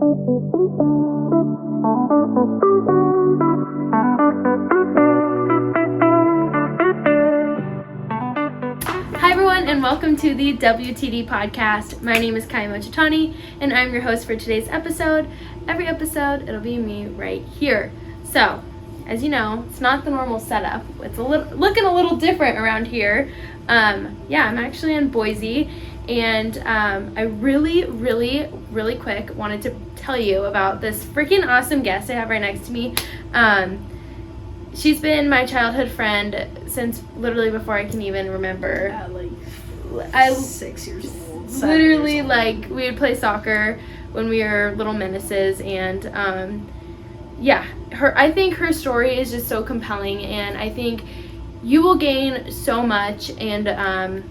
Hi everyone, and welcome to the WTD podcast. My name is Kyia Mochitani, and I'm your host for today's episode. Every episode, it'll be me right here. So, as you know, it's not the normal setup. It's looking a little different around here. I'm actually in Boise, and I really quick wanted to tell you about this freaking awesome guest I have right next to me. She's been my childhood friend since literally before I can even remember. At 6 years old. Literally, years old. we would play soccer when we were little menaces, and I think her story is just so compelling, and I think you will gain so much and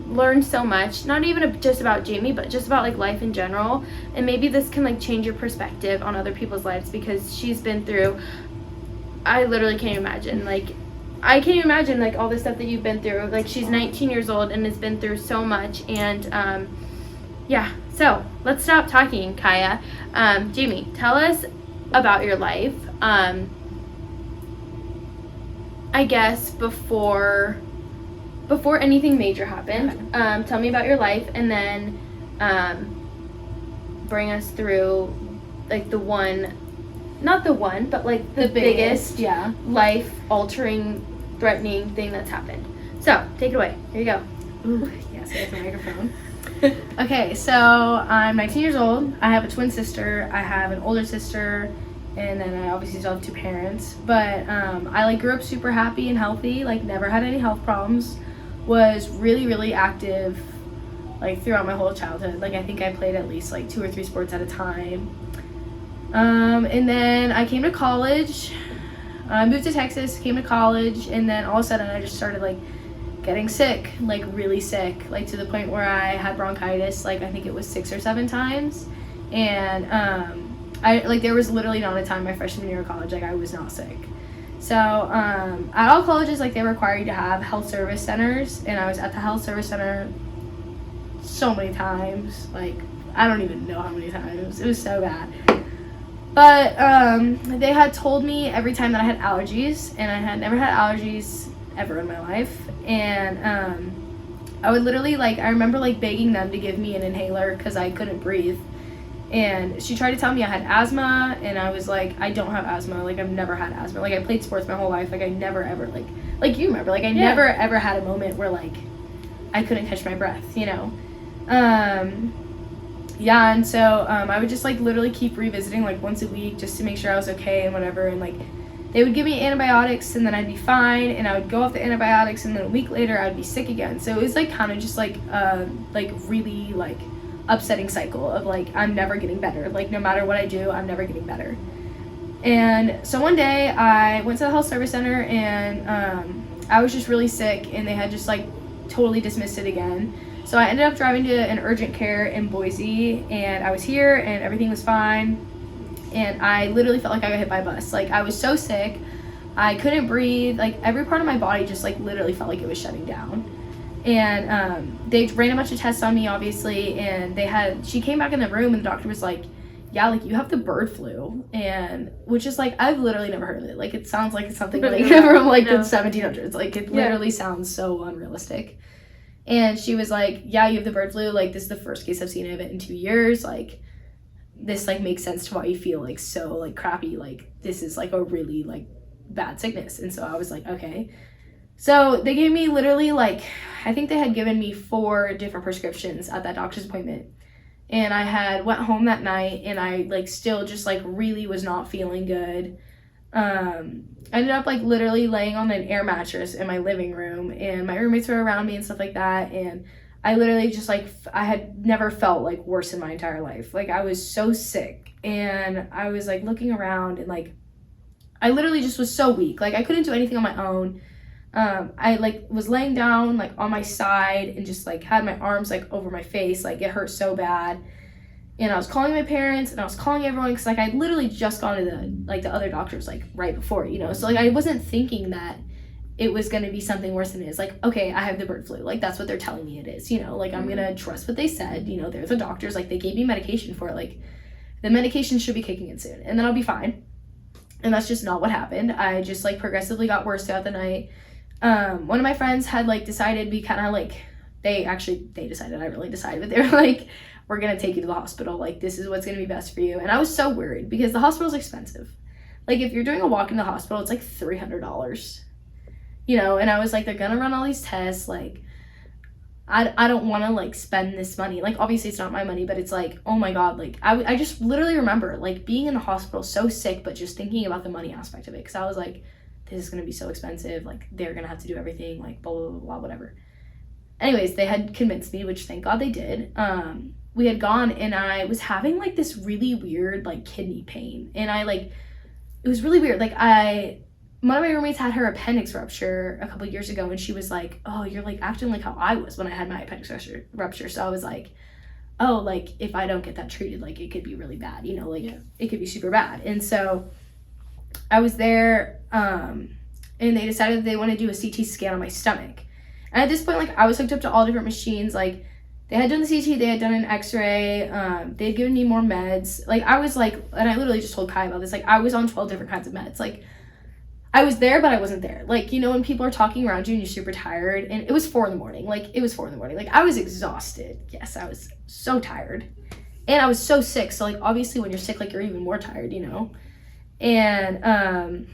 learn so much, not even just about Jamie, but just about like life in general. And maybe this can like change your perspective on other people's lives, because she's been through, I literally can't imagine, I can't even imagine like all the stuff that you've been through. Like, she's 19 years old and has been through so much. And so let's stop talking, Kyia. Jamie, tell us about your life. I guess before anything major happened. Tell me about your life, and then bring us through like the biggest life altering, threatening thing that's happened. So take it away. Here you go. Ooh, yes, I have the microphone. Okay, so I'm 19 years old. I have a twin sister. I have an older sister, and then I obviously still have two parents. But I grew up super happy and healthy. Never had any health problems. Was really active throughout my whole childhood. I think I played at least 2 or 3 sports at a time. And then I came to college. I moved to Texas, came to college, and then all of a sudden I just started getting sick, really sick, to the point where I had bronchitis, I think it was 6 or 7 times. And there was literally not a time my freshman year of college I was not sick. So at all colleges, they require you to have health service centers, and I was at the health service center so many times. I don't even know how many times. It was so bad. But they had told me every time that I had allergies, and I had never had allergies ever in my life. And I would literally, I remember begging them to give me an inhaler because I couldn't breathe. And she tried to tell me I had asthma, and I was like, I don't have asthma. I've never had asthma. I played sports my whole life. I never ever, you remember, I never ever had a moment where, I couldn't catch my breath, you know? And so I would just literally keep revisiting once a week just to make sure I was okay and whatever. And they would give me antibiotics, and then I'd be fine, and I would go off the antibiotics, and then a week later I would be sick again. So it was kind of just really upsetting cycle of I'm never getting better. No matter what I do, I'm never getting better. And so one day I went to the health service center, and I was just really sick, and they had just totally dismissed it again. So I ended up driving to an urgent care in Boise, and I was here, and everything was fine. And I literally felt like I got hit by a bus. I was so sick, I couldn't breathe. Every part of my body just literally felt like it was shutting down. And they ran a bunch of tests on me, obviously, and she came back in the room, and the doctor was like, yeah, you have the bird flu. And which is I've literally never heard of it. It sounds like it's something from the 1700s. It literally sounds so unrealistic. And she was like, yeah, you have the bird flu. This is the first case I've seen of it in 2 years. This makes sense to why you feel so crappy. This is a really bad sickness. And so I was like, okay. So they gave me literally I think they had given me 4 different prescriptions at that doctor's appointment. And I had went home that night, and I still just really was not feeling good. I ended up literally laying on an air mattress in my living room, and my roommates were around me and stuff like that. And I literally just I had never felt worse in my entire life. I was so sick, and I was looking around, and I literally just was so weak. I couldn't do anything on my own. I was laying down on my side, and just had my arms over my face. It hurt so bad. And I was calling my parents, and I was calling everyone, because I literally just gone to the other doctors right before, you know. So I wasn't thinking that it was going to be something worse than it is. Okay, I have the bird flu. That's what they're telling me it is, you know. I'm going to trust what they said. You know, they're the doctors. They gave me medication for it. The medication should be kicking in soon, and then I'll be fine. And that's just not what happened. I just like progressively got worse throughout the night. One of my friends had like decided we kind of like, they decided, I really decided, but they were like, we're gonna take you to the hospital, like this is what's gonna be best for you. And I was so worried because the hospital's expensive. Like if you're doing a walk in the hospital, it's like $300, you know. And I was like, they're gonna run all these tests, like I don't want to like spend this money. Like obviously it's not my money, but it's like, oh my god, like I just literally remember like being in the hospital so sick, but just thinking about the money aspect of it, because I was like, this is gonna be so expensive, like they're gonna have to do everything, like blah blah blah, blah whatever. Anyways, they had convinced me, which thank god they did. We had gone, and I was having like this really weird like kidney pain, and it was really weird. Like one of my roommates had her appendix rupture a couple years ago, and she was like, oh, you're like acting like how I was when I had my appendix rupture. So I was like, oh, like if I don't get that treated, like it could be really bad, you know, like it could be super bad. And so I was there, and they decided that they want to do a CT scan on my stomach. And at this point, like I was hooked up to all different machines. Like they had done the CT, they had done an X-ray, they had given me more meds. Like I was like, and I literally just told Kai about this, like I was on 12 different kinds of meds. Like I was there, but I wasn't there. Like, you know, when people are talking around you and you're super tired, and it was 4 a.m. Like it was 4 a.m. Like I was exhausted. Yes, I was so tired, and I was so sick. So like obviously when you're sick, like you're even more tired, you know. And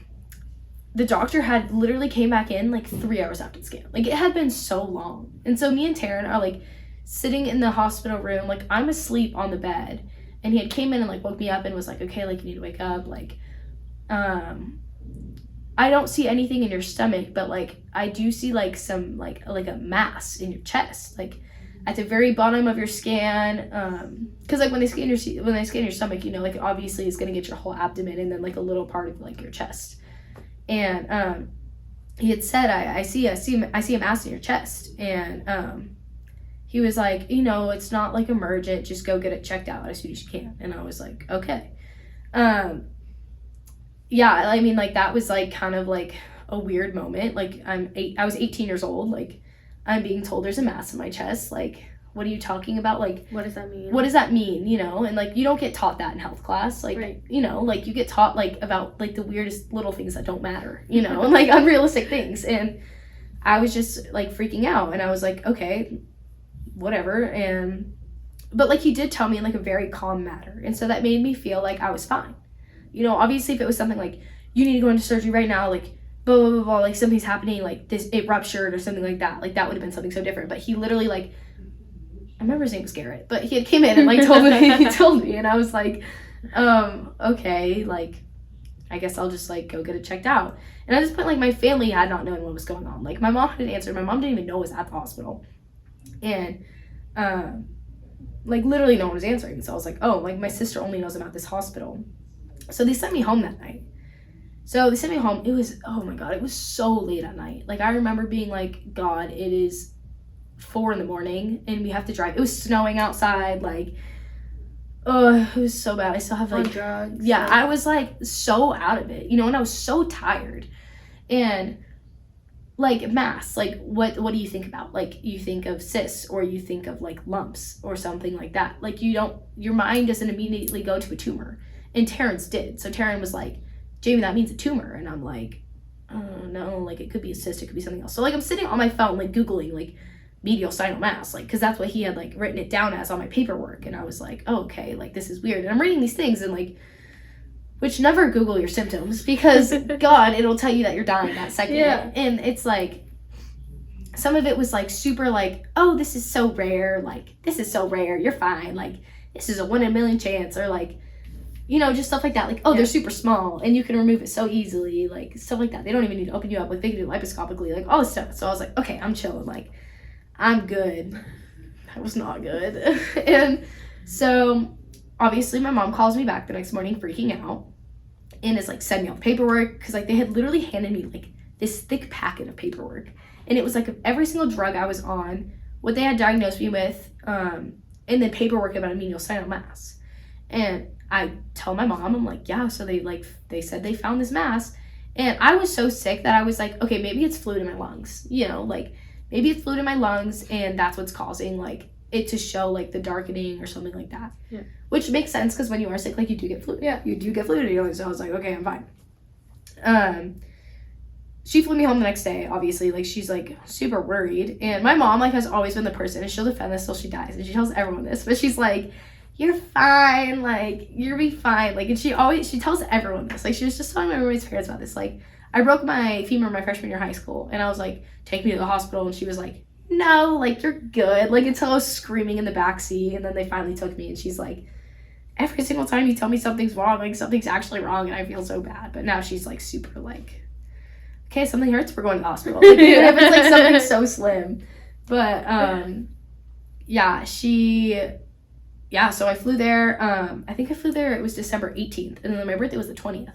the doctor had literally came back in like 3 hours after the scan. Like it had been so long. And so me and Taryn are like sitting in the hospital room, like I'm asleep on the bed, and he had came in and like woke me up and was like, okay, like you need to wake up, like I don't see anything in your stomach, but like I do see like some like a mass in your chest, like at the very bottom of your scan, because like when they scan your stomach, you know, like obviously it's gonna get your whole abdomen and then like a little part of like your chest. And he had said, I see a mass in your chest, and he was like, you know, it's not like emergent, just go get it checked out as soon as you can. And I was like, okay. Yeah, I mean, like, that was, like, kind of, like, a weird moment. Like, I was 18 years old. Like, I'm being told there's a mass in my chest. Like, what are you talking about? Like, what does that mean? What does that mean, you know? And, like, you don't get taught that in health class. Like, right. You know, like, you get taught, like, about, like, the weirdest little things that don't matter, you know? And, like, unrealistic things. And I was just, like, freaking out. And I was like, okay, whatever. But, like, he did tell me in, like, a very calm manner. And so that made me feel like I was fine. You know, obviously if it was something like, you need to go into surgery right now, like, blah, blah, blah, blah, like something's happening, like this, it ruptured or something like that would have been something so different. But he literally, like, I remember his name was Garrett, but he had came in and, like, told me, and I was like, okay, like, I guess I'll just, like, go get it checked out. And at this point, like, my family had not known what was going on. Like, my mom hadn't answered. My mom didn't even know I was at the hospital. And, like, literally no one was answering. So I was like, oh, like, my sister only knows I'm at this hospital. So they sent me home that night. It was, oh my god, it was so late at night. Like, I remember being like, God, it is 4 a.m. and we have to drive. It was snowing outside. Like, oh, it was so bad. I still have, like, drugs. Yeah, I was, like, so out of it, you know, and I was so tired. And, like, mass, like, what do you think about? Like, you think of cysts, or you think of, like, lumps or something like that. Like, your mind doesn't immediately go to a tumor. And Terrence did. So Terrence was like, Jamie, that means a tumor. And I'm like, oh, no, like, it could be a cyst, it could be something else. So, like, I'm sitting on my phone, like, Googling, like, mediastinal mass, like, because that's what he had, like, written it down as on my paperwork. And I was like, oh, okay, like, this is weird. And I'm reading these things, and, like, which never Google your symptoms, because, God, it'll tell you that you're dying that second. Yeah. And it's, like, some of it was, like, super, like, oh, this is so rare. Like, this is so rare. You're fine. Like, this is a 1 in a million chance. Or, like, you know, just stuff like that. Like, oh, they're super small, and you can remove it so easily. Like, stuff like that. They don't even need to open you up. Like, they can do laparoscopically. Like, all this stuff. So I was like, okay, I'm chilling. Like, I'm good. That was not good. And so, obviously, my mom calls me back the next morning freaking out. And is like, send me all the paperwork. Because, like, they had literally handed me, like, this thick packet of paperwork. And it was, like, every single drug I was on, what they had diagnosed me with, and then paperwork about a mediastinal mass. And I tell my mom, I'm like, yeah, so they said they found this mass. And I was so sick that I was like, okay, maybe it's fluid in my lungs. You know, like, maybe it's fluid in my lungs, and that's what's causing, like, it to show like the darkening or something like that. Yeah. Which makes sense because when you are sick, like you do get flu. Yeah. You do get flu. So I was like, okay, I'm fine. She flew me home the next day, obviously. Like, she's like super worried. And my mom like has always been the person, and she'll defend this till she dies. And she tells everyone this, but she's like, you're fine, like, you'll be fine. Like, and she tells everyone this. Like, she was just telling my roommate's parents about this. Like, I broke my femur my freshman year of high school, and I was like, take me to the hospital, and she was like, no, like, you're good. Like, until I was screaming in the backseat, and then they finally took me, and she's like, every single time you tell me something's wrong, like, something's actually wrong, and I feel so bad. But now she's like super like, okay, something hurts, we're going to the hospital. Like, even if it's like something so slim. But so I flew there. I think I flew there, it was December 18th, and then my birthday was the 20th.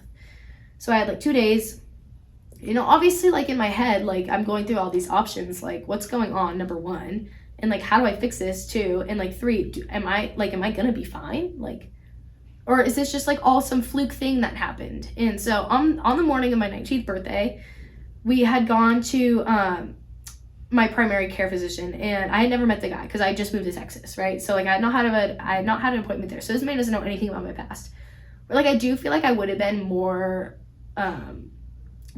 So I had like 2 days. You know, obviously, like, in my head, like, I'm going through all these options, like, what's going on, number one, and like, how do I fix this, two, and like, three, am I gonna be fine, like, or is this just like all some fluke thing that happened? And so on the morning of my 19th birthday, we had gone to my primary care physician, and I had never met the guy because I just moved to Texas, right? So like, I had not had an appointment there. So this man doesn't know anything about my past. But like, I do feel like I would have been more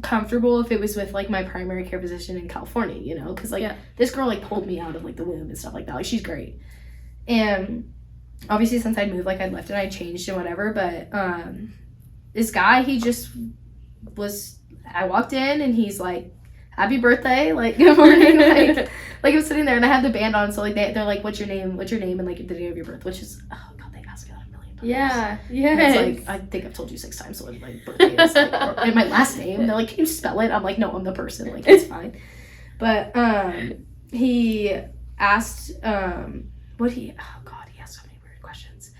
comfortable if it was with like my primary care physician in California, you know, because like this girl like pulled me out of like the womb and stuff like that. Like, she's great. And obviously since I'd moved, like, I'd left and I changed and whatever, but this guy, he just was, I walked in and he's like, happy birthday, like, good morning, like I'm sitting there and I have the band on, so like they're like, what's your name, and like the day of your birth, which is, oh god, they ask that a million times. Yeah. It's like, I think I've told you 6 times, so like, my birthday is like, and my last name, they're like, can you spell it? I'm like, no, I'm the person, like, it's fine. But he asked he asked so many weird questions.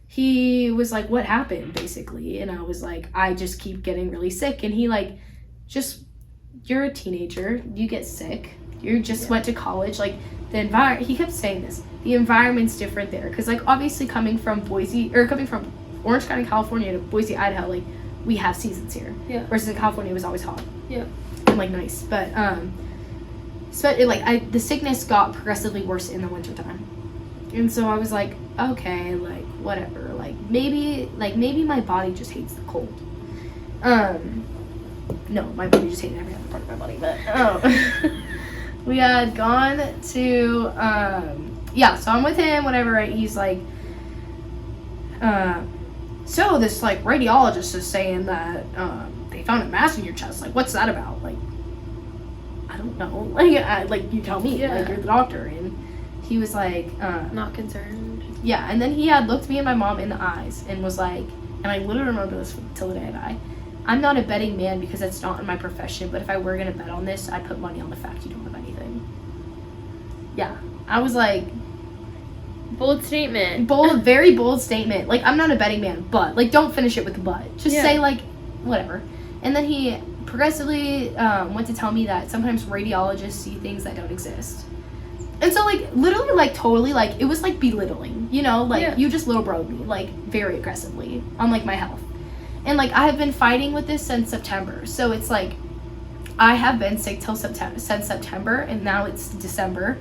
He was like, what happened, basically? And I was like, I just keep getting really sick. And he like, just, you're a teenager, you get sick, you just went to college, like, he kept saying this, the environment's different there, because like, obviously coming from Orange County, California to Boise, Idaho, like, we have seasons here, versus in California it was always hot, and like nice, but the sickness got progressively worse in the wintertime. And so I was like, okay, like, whatever, like maybe my body just hates the cold. No, my body just hated every other part of my body, but we had gone to so I'm with him, whatever, right? He's like, so this like radiologist is saying that they found a mass in your chest, like, what's that about? Like, I don't know, like you tell me, like, you're the doctor. And he was like, not concerned. Yeah, and then he had looked me and my mom in the eyes and was like, and I literally remember this till the day I die, I'm not a betting man because it's not in my profession, but if I were gonna bet on this, I'd put money on the fact you don't have anything. Yeah, I was like, bold statement. Very bold statement. Like, I'm not a betting man, but like, don't finish it with the but. Just say like, whatever. And then he progressively went to tell me that sometimes radiologists see things that don't exist. And so, like, literally, like, totally, like, it was, like, belittling, you know? Like, you just little broed me, like, very aggressively on, like, my health. And, like, I have been fighting with this since September. So, it's, like, I have been sick since September, and now it's December.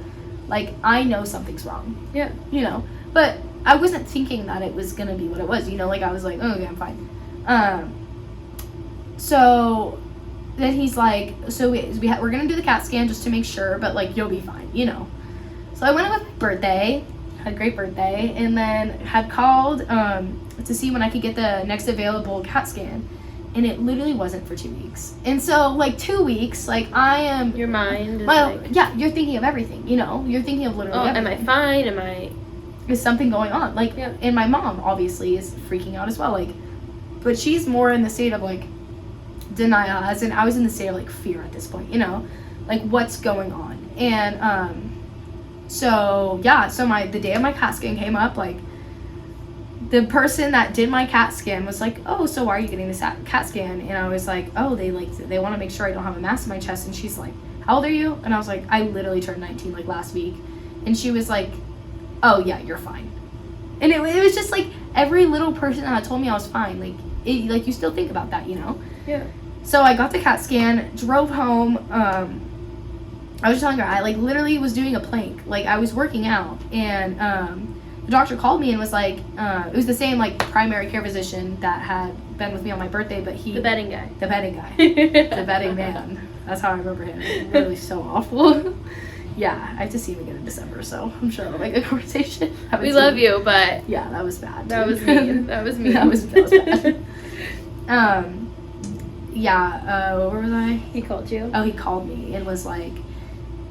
Like, I know something's wrong. Yeah. You know? But I wasn't thinking that it was going to be what it was, you know? Like, I was like, oh, okay, I'm fine. So then he's like, so we're going to do the CAT scan just to make sure, but, like, you'll be fine, you know? So I went on with my birthday, had a great birthday, and then had called to see when I could get the next available CAT scan, and it literally wasn't for 2 weeks. And so, like, 2 weeks, like, I am... Your mind is like... Yeah, you're thinking of everything, you know? You're thinking of literally everything. Am I fine? Is something going on? Like, and my mom, obviously, is freaking out as well, like, but she's more in the state of, like, denial, as in I was in the state of, like, fear at this point, you know? Like, what's going on? And, so the day of my CAT scan came up, like, the person that did my CAT scan was like, oh, so why are you getting this CAT scan? And I was like, oh, they want to make sure I don't have a mass in my chest. And she's like, how old are you? And I was like, I literally turned 19, like, last week. And she was like, oh, yeah, you're fine. And it was just, like, every little person that had told me I was fine, like, you still think about that, you know? Yeah. So I got the CAT scan, drove home, I was just telling her, I like literally was doing a plank. Like I was working out, and the doctor called me and was like, it was the same like primary care physician that had been with me on my birthday, but the bedding guy, the bedding man. That's how I remember him. Really so awful. Yeah, I have to see him again in December, so I'm sure I'll make a conversation. We love you, but yeah, that was bad. That was mean. That was mean. that was bad. Where was I? He called you. Oh, he called me and was like,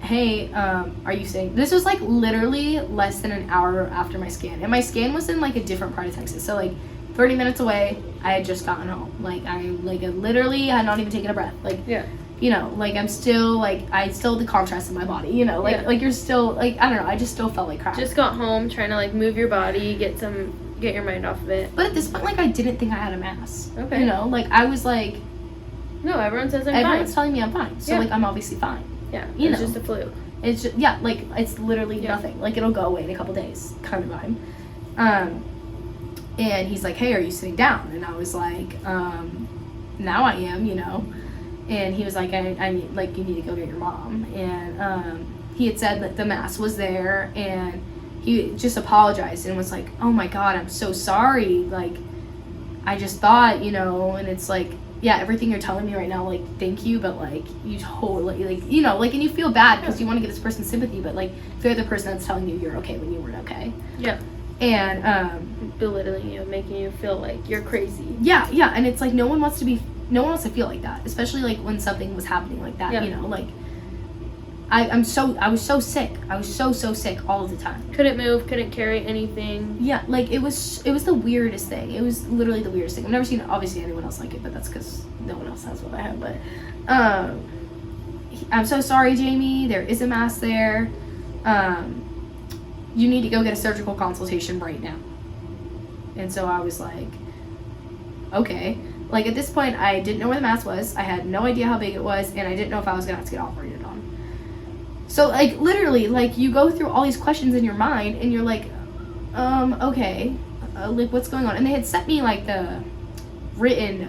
hey, are you saying this was like literally less than an hour after my scan, and my scan was in like a different part of Texas, so like 30 minutes away. I had just gotten home. Like I literally had not even taken a breath. Like yeah. You know, like I'm still like I still the contrast in my body, you know, like like you're still like I don't know, I just still felt like crap. Just got home trying to like move your body, get your mind off of it. But at this point, like I didn't think I had a mass. Okay. You know, like I was like, no, everyone says everyone's telling me I'm fine, so like I'm obviously fine. Yeah, it's just a flu. It's just like it's literally nothing. Like it'll go away in a couple days, kind of vibe. And he's like, hey, are you sitting down? And I was like, now I am, you know. And he was like, I need, like, you need to go get your mom. And he had said that the mass was there, and he just apologized and was like, oh my God, I'm so sorry. Like, I just thought, you know, and it's like, yeah, everything you're telling me right now, like, thank you, but like, you totally, like, you know, like, and you feel bad because you want to give this person sympathy, but like, they're the person that's telling you you're okay when you weren't okay. Yeah. And belittling you, making you feel like you're crazy. Yeah, and it's like no one wants to feel like that, especially like when something was happening like that. You know, like I was so sick. I was so sick all the time. Couldn't move, couldn't carry anything. Yeah, like it was the weirdest thing. It was literally the weirdest thing. I've never seen obviously anyone else like it, but that's because no one else has what I have. But I'm so sorry, Jamie. There is a mass there. You need to go get a surgical consultation right now. And so I was like, okay. Like at this point, I didn't know where the mass was. I had no idea how big it was, and I didn't know if I was gonna have to get operated on. So like literally, like you go through all these questions in your mind, and you're like, okay, like what's going on? And they had sent me like the written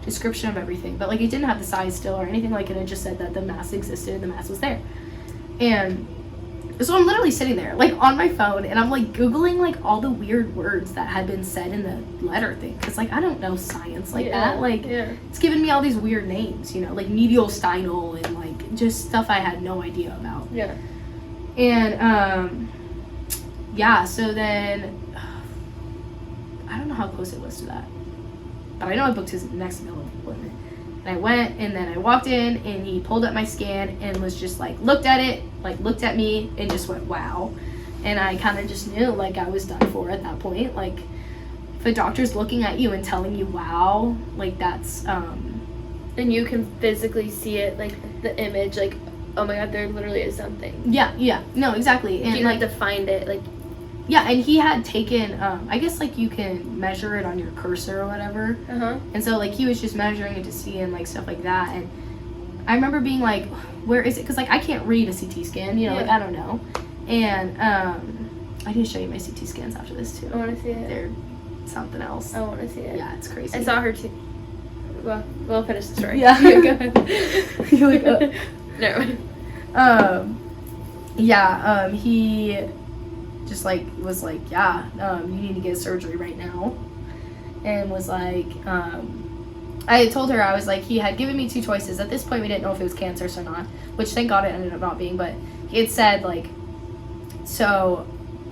description of everything, but like it didn't have the size still or anything like it. It just said that the mass existed and the mass was there. And so I'm literally sitting there, like, on my phone, and I'm, like, Googling, like, all the weird words that had been said in the letter thing. Because, like, I don't know science like that. Like, it's giving me all these weird names, you know, like mediastinal and, like, just stuff I had no idea about. Yeah. And, so then, I don't know how close it was to that. But I know I booked his next middle appointment. And I went, and then I walked in, and he pulled up my scan and was just like, looked at it, like looked at me, and just went, wow. And I kind of just knew, like, I was done for at that point. Like, if a doctor's looking at you and telling you, wow, like, that's, and you can physically see it, like, the image, like, oh my God, there literally is something. Yeah, no, exactly. And you have to find it, like. Yeah, and he had taken, I guess, like, you can measure it on your cursor or whatever. Uh-huh. And so, like, he was just measuring it to see and, like, stuff like that. And I remember being like, where is it? Because, like, I can't read a CT scan, you know, like, I don't know. And I need to show you my CT scans after this, too. I want to see it. They're something else. I want to see it. Yeah, it's crazy. I saw her, too. Well, we'll finish the story. Yeah. Go ahead. You're like, Never mind. He just like was like, you need to get surgery right now, and was like, I had told her, I was like, he had given me two choices. At this point we didn't know if it was cancerous or not, which thank God it ended up not being, but he had said like, so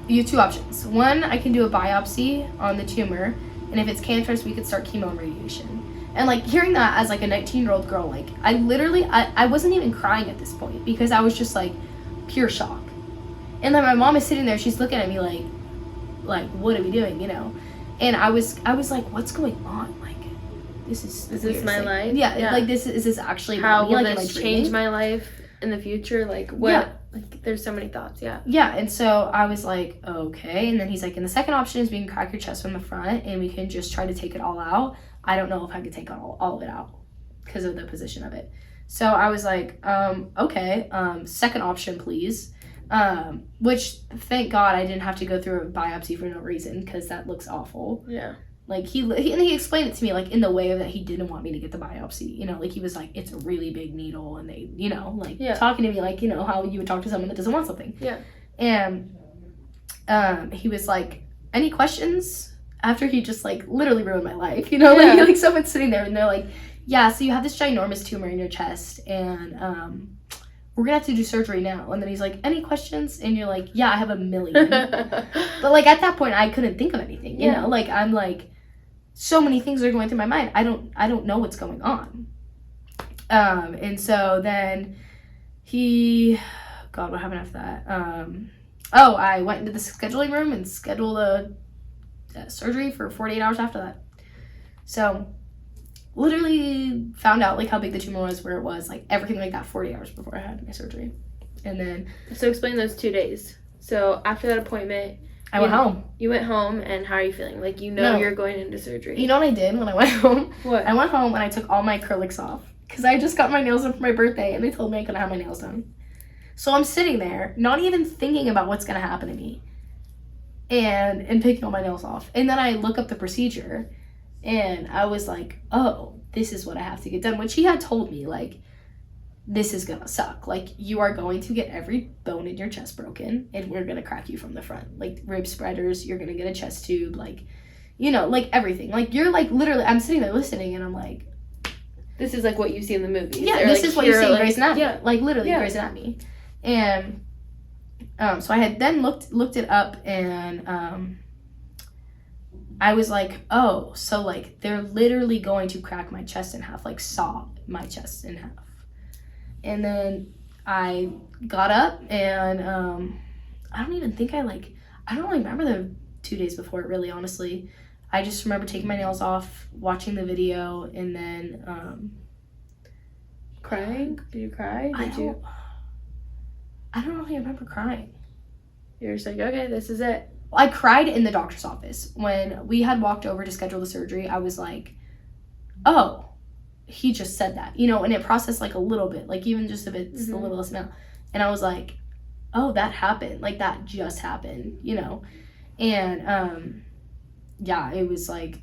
you have two options. One, I can do a biopsy on the tumor, and if it's cancerous we could start chemo and radiation. And like hearing that as like a 19-year-old girl, like I literally I wasn't even crying at this point because I was just like pure shock. And then my mom is sitting there, she's looking at me like what are we doing, you know? And I was like, what's going on? Like, this is this my life? Yeah, like is this actually how will like, this change my life in the future? Like what? Yeah. Like there's so many thoughts. Yeah, and so I was like, okay. And then he's like, and the second option is we can crack your chest from the front and we can just try to take it all out. I don't know if I could take all of it out because of the position of it. So I was like, okay, second option please. Which thank God I didn't have to go through a biopsy for no reason because that looks awful. Yeah. Like, he explained it to me, like, in the way that he didn't want me to get the biopsy, you know, like, he was like, it's a really big needle, and they, you know, like, talking to me, like, you know, how you would talk to someone that doesn't want something. Yeah. And, he was like, any questions? After he just, like, literally ruined my life, you know, like, someone's sitting there, and they're like, yeah, so you have this ginormous tumor in your chest, and, we're gonna have to do surgery now. And then he's like, any questions? And you're like, yeah, I have a million. But, like, at that point, I couldn't think of anything, you know? Like, I'm like, so many things are going through my mind. I don't know what's going on. And so then God, what happened after that? I went into the scheduling room and scheduled a surgery for 48 hours after that. So, literally found out, like, how big the tumor was, where it was, like, everything like that 40 hours before I had my surgery. And then... So, explain those 2 days. So, after that appointment... I went home. You went home, and how are you feeling? Like, you're going into surgery. You know what I did when I went home? What? I went home and I took all my acrylics off. Because I just got my nails done for my birthday, and they told me I couldn't have my nails done. So I'm sitting there, not even thinking about what's going to happen to me. And picking all my nails off. And then I look up the procedure, and I was like, oh, this is what I have to get done. Which he had told me, like, this is gonna suck. Like, you are going to get every bone in your chest broken, and we're gonna crack you from the front. Like, rib spreaders, you're gonna get a chest tube, like, you know, like, everything. Like, you're, like, literally, I'm sitting there listening, and I'm like... This is, like, what you see in the movies. Yeah, They're, this like, is what you see in like, Grey's Anatomy. Yeah. Like, literally, Grey's Anatomy. And, so I had then looked it up, and, I was like, oh, so, like, they're literally going to crack my chest in half, like, saw my chest in half. And then I got up, and I don't even think I don't really remember the 2 days before it, really, honestly. I just remember taking my nails off, watching the video, and then... Crying? Did you cry? I don't really remember crying. You're just like, okay, this is it. I cried in the doctor's office. When we had walked over to schedule the surgery, I was like, oh, he just said that, you know, and it processed, like, a little bit, like, even just if it's the littlest amount. And I was like, oh, that happened. Like, that just happened, you know. And, yeah, it was like,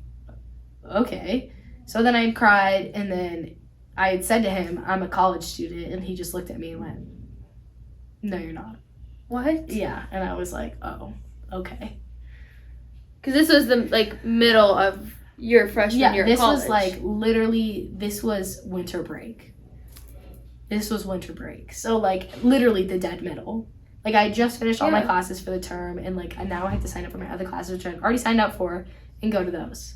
okay. So then I cried, and then I had said to him, I'm a college student, and he just looked at me and went, no, you're not. What? Yeah, and I was like, oh, okay. Because this was the, like, middle of your freshman year of college. This was, like, literally, this was winter break. So, like, literally the dead middle. Like, I just finished all my classes for the term, and, like, now I have to sign up for my other classes, which I've already signed up for, and go to those.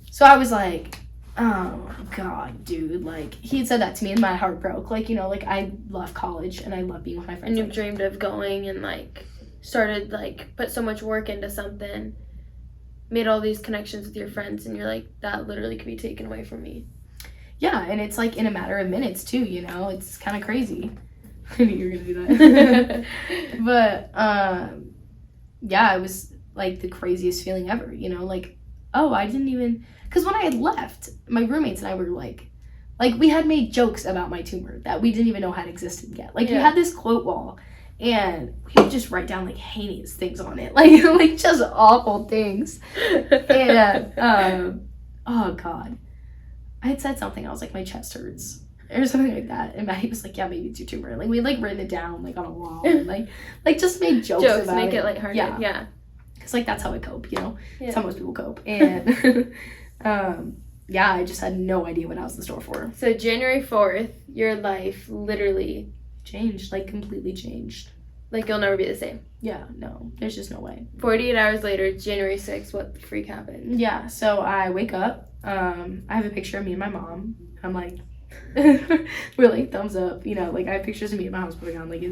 So I was like, oh, God, dude. Like, he had said that to me, and my heart broke. Like, you know, like, I love college, and I love being with my friends. And you've dreamed of going and, like, started, like, put so much work into something, made all these connections with your friends, and you're like, that literally could be taken away from me. Yeah, and it's, like, in a matter of minutes, too, you know? It's kind of crazy. I knew you were going to do that. But, yeah, it was, like, the craziest feeling ever, you know? Like, oh, I didn't even... Because when I had left, my roommates and I were, like, we had made jokes about my tumor that we didn't even know had existed yet. Like, we had this quote wall, and we would just write down, like, heinous things on it. Like just awful things. And, oh, God. I had said something. I was like, my chest hurts. Or something like that. And Maddie was like, yeah, maybe it's your tumor. Like, we had, like, written it down, like, on a wall. And, like just made jokes about it. Make it lighthearted. Yeah. Because, like, that's how I cope, you know? That's how most people cope. And, yeah, I just had no idea what I was in store for. So, January 4th, your life literally... changed. Like, completely changed. Like, you'll never be the same. Yeah, no. There's just no way. 48 hours later, January 6th, what the freak happened? Yeah, so I wake up. I have a picture of me and my mom. I'm like... really, thumbs up, you know, like, I have pictures of me at my house putting on, like,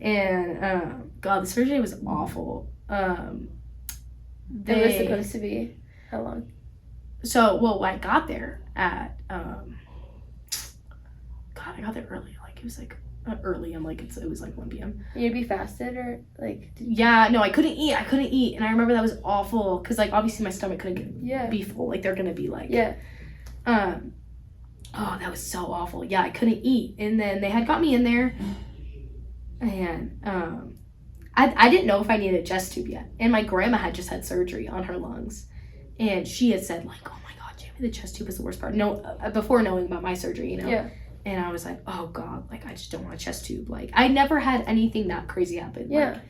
and, God, the surgery was awful. It was supposed to be how long? So, well, when I got there at, God, I got there early, like, it was, like, early, I'm like, it was, like, 1 p.m. You'd be fasted, or, like... Yeah, no, I couldn't eat, and I remember that was awful, because, like, obviously my stomach couldn't be full, like, they're gonna be, like... Yeah. Oh, that was so awful. Yeah, I couldn't eat. And then they had got me in there. And I didn't know if I needed a chest tube yet. And my grandma had just had surgery on her lungs. And she had said, like, oh my God, Jamie, the chest tube is the worst part. No, before knowing about my surgery, you know? Yeah. And I was like, oh God, like, I just don't want a chest tube. Like, I never had anything that crazy happen. Yeah. Like,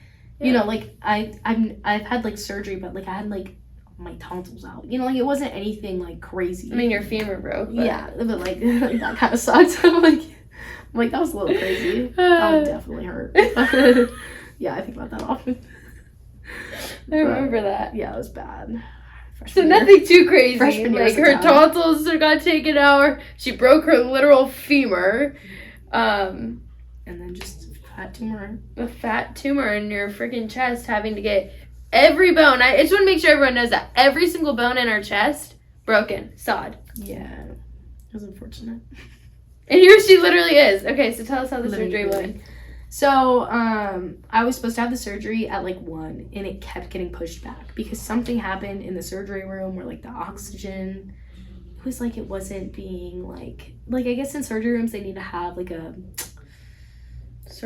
you know, like, I've had, like, surgery, but, like, I had, like, my tonsils out. You know, like, it wasn't anything, like, crazy. I mean, your femur broke. But... Yeah, but, like that kind of sucked. I'm like, that was a little crazy. That would definitely hurt. Yeah, I think about that often. I remember that. Yeah, it was bad. So nothing too crazy. Freshman year like her tonsils got taken out. She broke her literal femur. And then just a fat tumor in your freaking chest, having to get every bone. I just want to make sure everyone knows that every single bone in her chest broken, sawed. Yeah, it was unfortunate. And here she literally is. Okay, so tell us how the surgery went. So, I was supposed to have the surgery at, like, 1, and it kept getting pushed back because something happened in the surgery room where, like, the oxygen, it was, like, it wasn't being, like, I guess in surgery rooms they need to have, like, a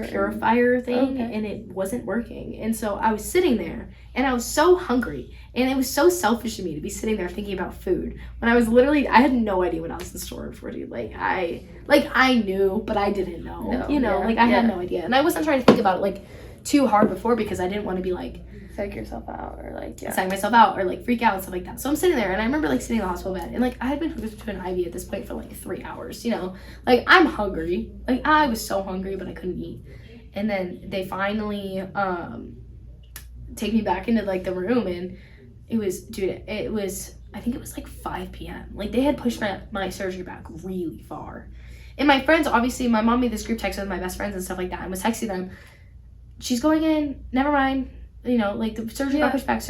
purifier thing, and it wasn't working. And so I was sitting there, and I was so hungry, and it was so selfish of me to be sitting there thinking about food when I was literally, I had no idea what I was in store for, dude. I knew, but I didn't know. No, you know, I had no idea, and I wasn't trying to think about it like too hard before because I didn't want to be like psych yourself out or like psych myself out or like freak out and stuff like that. So I'm sitting there, and I remember like sitting in the hospital bed, and like I had been hooked to an IV at this point for like 3 hours. You know, like I'm hungry, like I was so hungry, but I couldn't eat. And then they finally take me back into like the room, and it was, dude, I think it was like 5 p.m. Like they had pushed my surgery back really far. And my friends, obviously, my mom made this group text with my best friends and stuff like that and was texting them, she's going in, never mind. You know, like the surgery got pushed back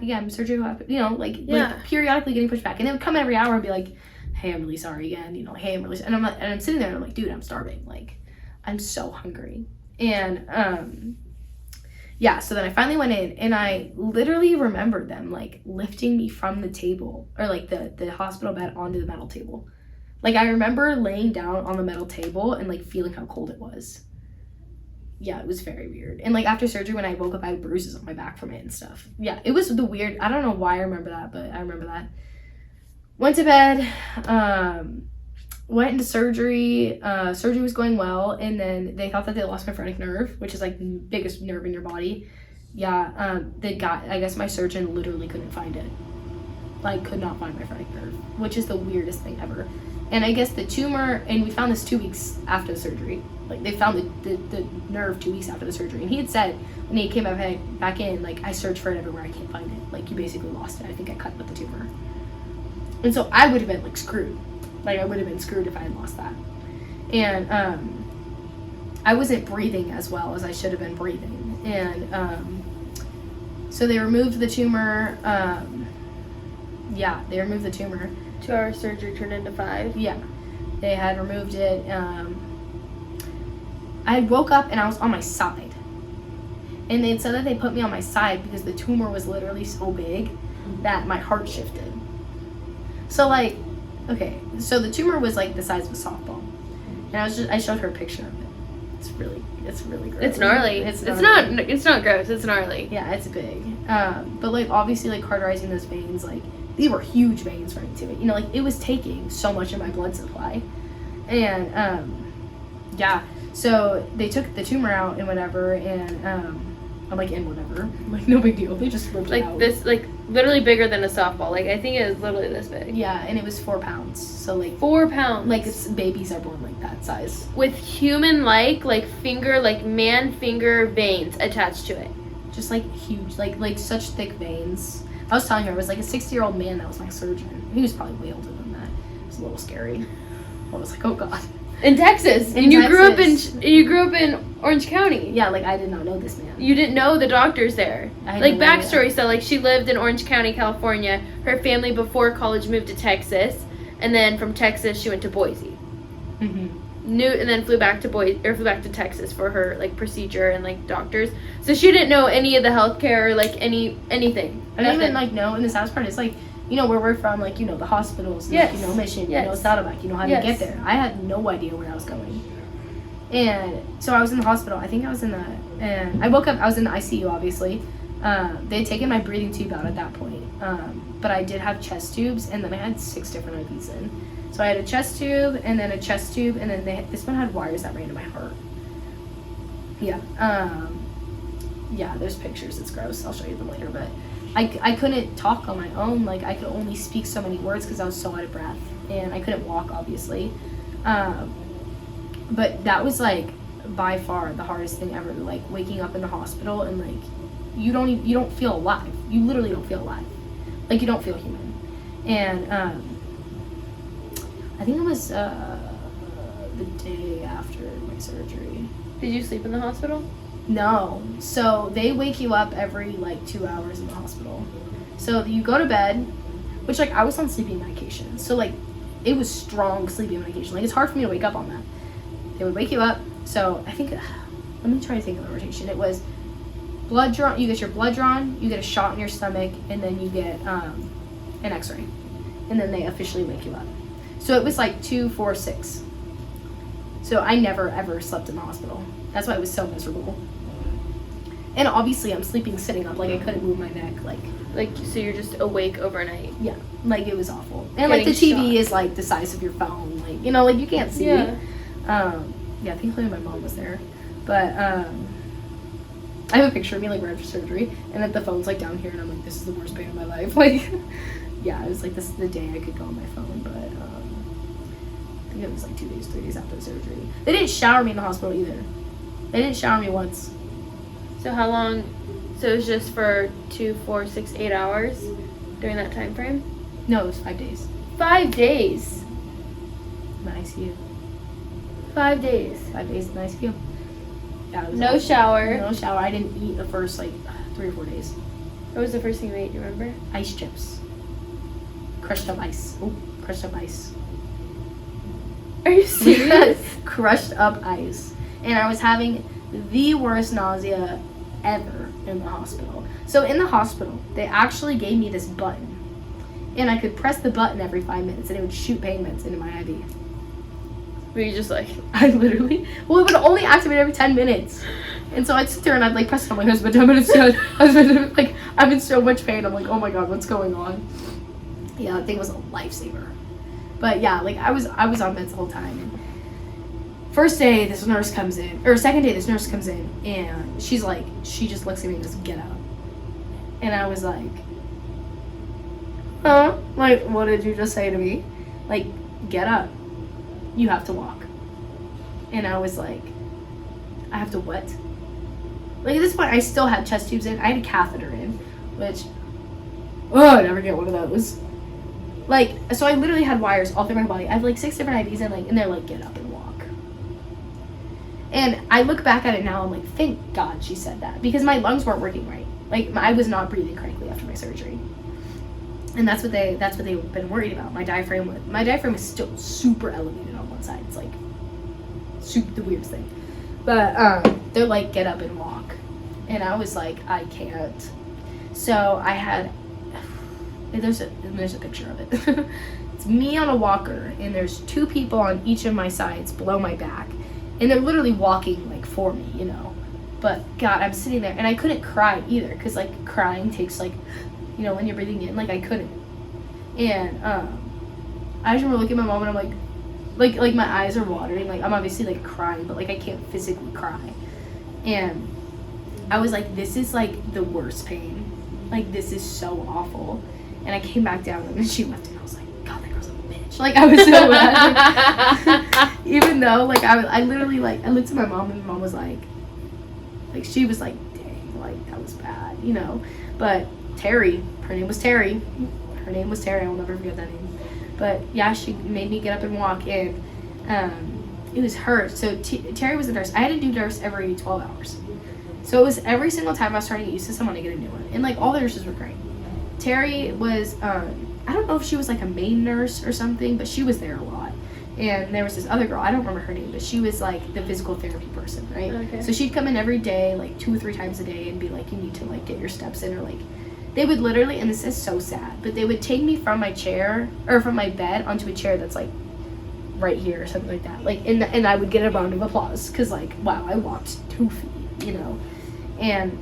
again, like periodically getting pushed back. And it would come every hour and be like, hey, I'm really sorry again, you know, hey, I'm really sorry. And I'm sitting there and I'm like, dude, I'm starving. Like, I'm so hungry. And so then I finally went in, and I literally remembered them like lifting me from the table, or like the hospital bed onto the metal table. Like I remember laying down on the metal table and like feeling how cold it was. Yeah, it was very weird. And like after surgery, when I woke up, I had bruises on my back from it and stuff. Yeah, it was the weird, I don't know why I remember that, but I remember that. Went to bed, went into surgery. Surgery was going well, and then they thought that they lost my phrenic nerve, which is like the biggest nerve in your body. Yeah, I guess my surgeon literally couldn't find it. Like, could not find my phrenic nerve, which is the weirdest thing ever. And I guess the tumor, and we found this 2 weeks after the surgery. Like, they found the nerve 2 weeks after the surgery. And he had said, when he came back in, like, I searched for it everywhere, I can't find it. Like, you basically lost it. I think I cut with the tumor. And so I would have been, like, screwed. Like, I would have been screwed if I had lost that. And I wasn't breathing as well as I should have been breathing. And so they removed the tumor. They removed the tumor. 2-hour surgery turned into 5. Yeah. They had removed it. I woke up and I was on my side. And they said that they put me on my side because the tumor was literally so big that my heart shifted. So, like, okay, so the tumor was like the size of a softball, and I showed her a picture of it. It's really gross. It's gnarly. It's not gross. It's gnarly. Yeah, it's big. But like obviously like cauterizing those veins, like these were huge veins running to it. You know, like it was taking so much of my blood supply, and so they took the tumor out and whatever, and I'm like, in whatever, like no big deal. They just ripped it out. Like this, like literally bigger than a softball. Like I think it was literally this big. Yeah, and it was 4 pounds. So like 4 pounds. Like babies are born like that size. With human-like, man finger veins attached to it. Just like huge, like such thick veins. I was telling her, it was like a 60-year-old man that was my surgeon. He was probably way older than that. It was a little scary. I was like, oh god. In Texas. And you grew up in Orange County. Yeah, like I did not know this man. You didn't know the doctors there. Like backstory, so like she lived in Orange County, California. Her family before college moved to Texas, and then from Texas she went to Boise. And then flew back to Texas for her like procedure and like doctors. So she didn't know any of the healthcare or like anything. I didn't even like know. And the saddest part is like, you know, where we're from, like, you know, the hospitals, like, you know, Mission, you know, Saddleback, you know, how to get there. I had no idea where I was going. And so I was in the hospital. I think I was in and I woke up, I was in the ICU, obviously. They had taken my breathing tube out at that point. But I did have chest tubes, and then I had 6 different IVs in. So I had a chest tube, and then a chest tube, and then this one had wires that ran to my heart. Yeah. Yeah, there's pictures. It's gross. I'll show you them later. But I couldn't talk on my own. Like, I could only speak so many words because I was so out of breath. And I couldn't walk, obviously. But that was, like, by far the hardest thing ever. Like, waking up in the hospital and, like, you don't feel alive. You literally don't feel alive. Like, you don't feel human. And I think it was the day after my surgery. Did you sleep in the hospital? No. So they wake you up every, like, 2 hours in the hospital. So you go to bed, which, like, I was on sleeping medication. So, like, it was strong sleeping medication. Like, it's hard for me to wake up on that. They would wake you up. So I think, let me try to think of the rotation. It was blood drawn. You get your blood drawn, you get a shot in your stomach, and then you get an x-ray. And then they officially wake you up. So it was like 2, 4, 6. So I never, ever slept in the hospital. That's why it was so miserable. And obviously I'm sleeping sitting up. Like, I couldn't move my neck. Like, so you're just awake overnight. Yeah. Like, it was awful. And, like, the TV is, like, the size of your phone. Like, you know, like, you can't see. Yeah. Yeah, thankfully my mom was there. But, I have a picture of me, like, right after surgery. And then the phone's, like, down here. And I'm like, this is the worst pain of my life. Like, yeah, it was, like, this is the day I could go on my phone. But, I think it was, like, 2 days, 3 days after the surgery. They didn't shower me in the hospital either. They didn't shower me once. So how long? So it was just for 2, 4, 6, 8 hours during that time frame? No, it was 5 days. 5 days. In the ICU. 5 days. 5 days in the ICU. Yeah, it was No awful. shower. No shower. I didn't eat the first, like, 3 or 4 days. What was the first thing you ate? Do you remember? Ice chips. Crushed up ice. Oh, crushed up ice. Are you serious? Crushed up ice. And I was having the worst nausea ever in the hospital. So in the hospital, they actually gave me this button. And I could press the button every 5 minutes and it would shoot pain meds into my IV. Were you just like... I literally... Well, it would only activate every 10 minutes. And so I'd sit there and I'd, like, press it. I'm like, it's been 10 minutes yet. Like, I'm in so much pain. I'm like, oh my god, what's going on? Yeah, that thing was a lifesaver. But yeah, like, I was on meds the whole time. And first day, this nurse comes in, or second day, this nurse comes in, and she's like, she just looks at me and goes, get up. And I was like, huh? Like, what did you just say to me? Like, get up. You have to walk. And I was like, I have to what? Like, at this point, I still had chest tubes in. I had a catheter in, which, I never get one of those. Like, so I literally had wires all through my body. I have, like, 6 different IVs in, like, and they're like, get up and walk. And I look back at it now, I'm like, thank God she said that. Because my lungs weren't working right. Like, I was not breathing correctly after my surgery. And that's what they've been worried about. My diaphragm was still super elevated on one side. It's, like, the weirdest thing. But, they're like, get up and walk. And I was like, I can't. So I had... There's a picture of it. It's me on a walker, and there's 2 people on each of my sides below my back, and they're literally walking, like, for me, you know. But God, I'm sitting there, and I couldn't cry either, because, like, crying takes, like, you know, when you're breathing in, like, I couldn't. And I just remember looking at my mom, and I'm like my eyes are watering, like, I'm obviously, like, crying, but, like, I can't physically cry. And I was like, this is, like, the worst pain. Like, this is so awful. And I came back down, and then she left, and I was like, God, that girl's a bitch. Like, I was so mad. Even though, like, I literally, like, I looked at my mom, and my mom was like, she was like, dang, like, that was bad, you know. But Terry, her name was Terry. I will never forget that name. But, yeah, she made me get up and walk, and it was her. So Terry was the nurse. I had to do nurse every 12 hours. So it was every single time I was trying to get used to someone, I get a new one. And, like, all the nurses were great. Terry was, I don't know if she was, like, a main nurse or something, but she was there a lot. And there was this other girl, I don't remember her name, but she was, like, the physical therapy person, right? Okay. So she'd come in every day, like, 2 or 3 times a day and be like, you need to, like, get your steps in, or, like, they would literally, and this is so sad, but they would take me from my chair, or from my bed onto a chair that's, like, right here or something like that. Like, and I would get a round of applause, because, like, wow, I walked 2 feet, you know? And,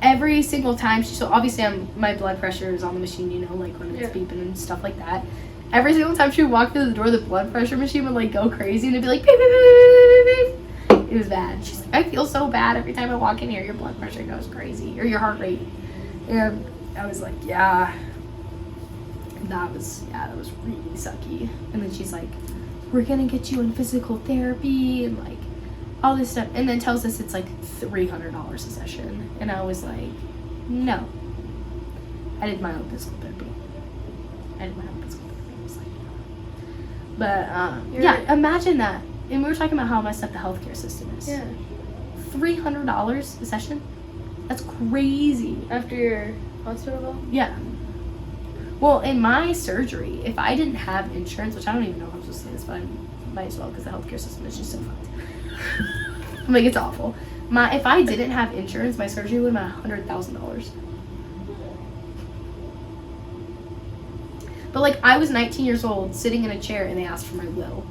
every single time, so obviously my blood pressure is on the machine, you know, like when it's beeping and stuff like that. Every single time she would walk through the door, the blood pressure machine would like go crazy and it'd be like beep, beep, beep, beep, beep, beep. It was bad. She's like, I feel so bad every time I walk in here, your blood pressure goes crazy, or your heart rate. And I was like, yeah, that was really sucky. And then she's like, we're gonna get you in physical therapy and like all this stuff, and then tells us it's like $300 a session. And I was like, no. I did my own physical therapy. I was like, no. But yeah, imagine that. And we were talking about how messed up the healthcare system is. Yeah. $300 a session? That's crazy. After your hospital bill? Yeah. Well, in my surgery, if I didn't have insurance, which I don't even know if I'm supposed to say this, but I might as well because the healthcare system is just so fucked. Like, it's awful. If I didn't have insurance, my surgery would have been $100,000. But like, I was 19 years old, sitting in a chair, and they asked for my will.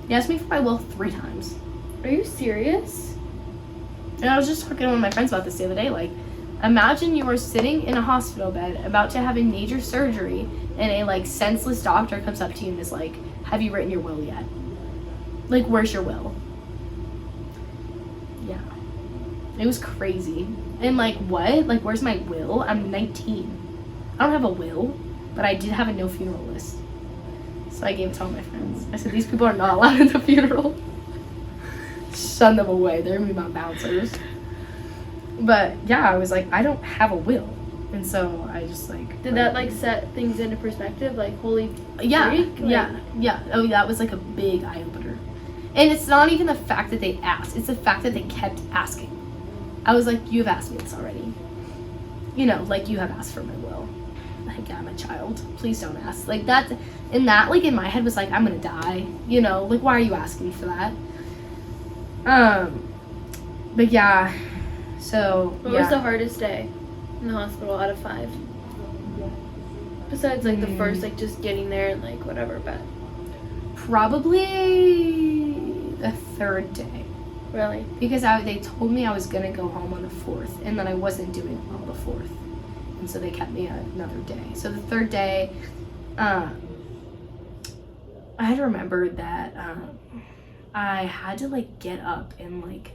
They asked me for my will 3 times. Are you serious? And I was just talking to one of my friends about this the other day. Like, imagine you are sitting in a hospital bed about to have a major surgery, and a like senseless doctor comes up to you and is like, have you written your will yet? Like, where's your will? Yeah. It was crazy. And like, what? Like, where's my will? I'm 19. I don't have a will, but I did have a no funeral list. So I gave it to all my friends. I said, these people are not allowed at the funeral. Shun them away. They're gonna be my bouncers. But yeah, I was like, I don't have a will. And so I just like... Did that like set things into perspective? Like, holy yeah, freak? Like, yeah. Oh, that was like a big eye-opener. And it's not even the fact that they asked. It's the fact that they kept asking. I was like, you've asked me this already. You know, like, you have asked for my will. Like, I'm a child. Please don't ask. Like, that... And that, like, in my head was like, I'm gonna die. You know? Like, why are you asking for that? But yeah... So, what was the hardest day in the hospital out of 5? Besides, like, the first, like, just getting there and, like, whatever, but... Probably the 3rd day. Really? Because they told me I was going to go home on the 4th, and then I wasn't doing well the 4th. And so they kept me another day. So the 3rd day, I had to remember that I had to, like, get up and, like...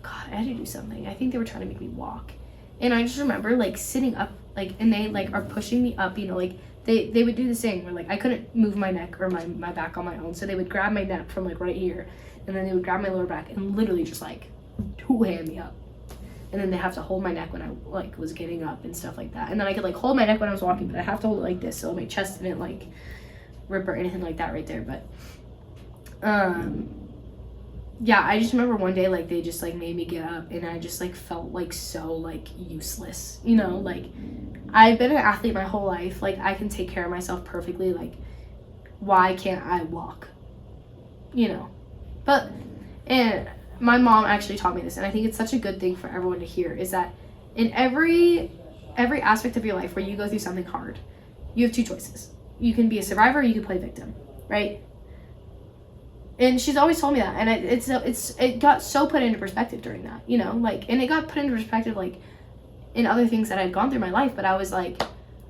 God, I had to do something. I think they were trying to make me walk. And I just remember, like, sitting up, like, and they, like, are pushing me up, you know, like, they would do this thing where, like, I couldn't move my neck or my back on my own. So they would grab my neck from, like, right here. And then they would grab my lower back and literally just, like, two-hand me up. And then they have to hold my neck when I, like, was getting up and stuff like that. And then I could, like, hold my neck when I was walking, but I have to hold it like this so my chest didn't, like, rip or anything like that right there. But, yeah, I just remember one day, like, they just, like, made me get up, and I just, like, felt, like, so, like, useless, you know, like, I've been an athlete my whole life, like, I can take care of myself perfectly, like, why can't I walk, you know, but, and my mom actually taught me this, and I think it's such a good thing for everyone to hear, is that in every aspect of your life where you go through something hard, you have 2 choices. You can be a survivor, or you can play victim, right? And she's always told me that, and it got so put into perspective during that, you know, like, and it got put into perspective, like, in other things that I'd gone through in my life, but I was like,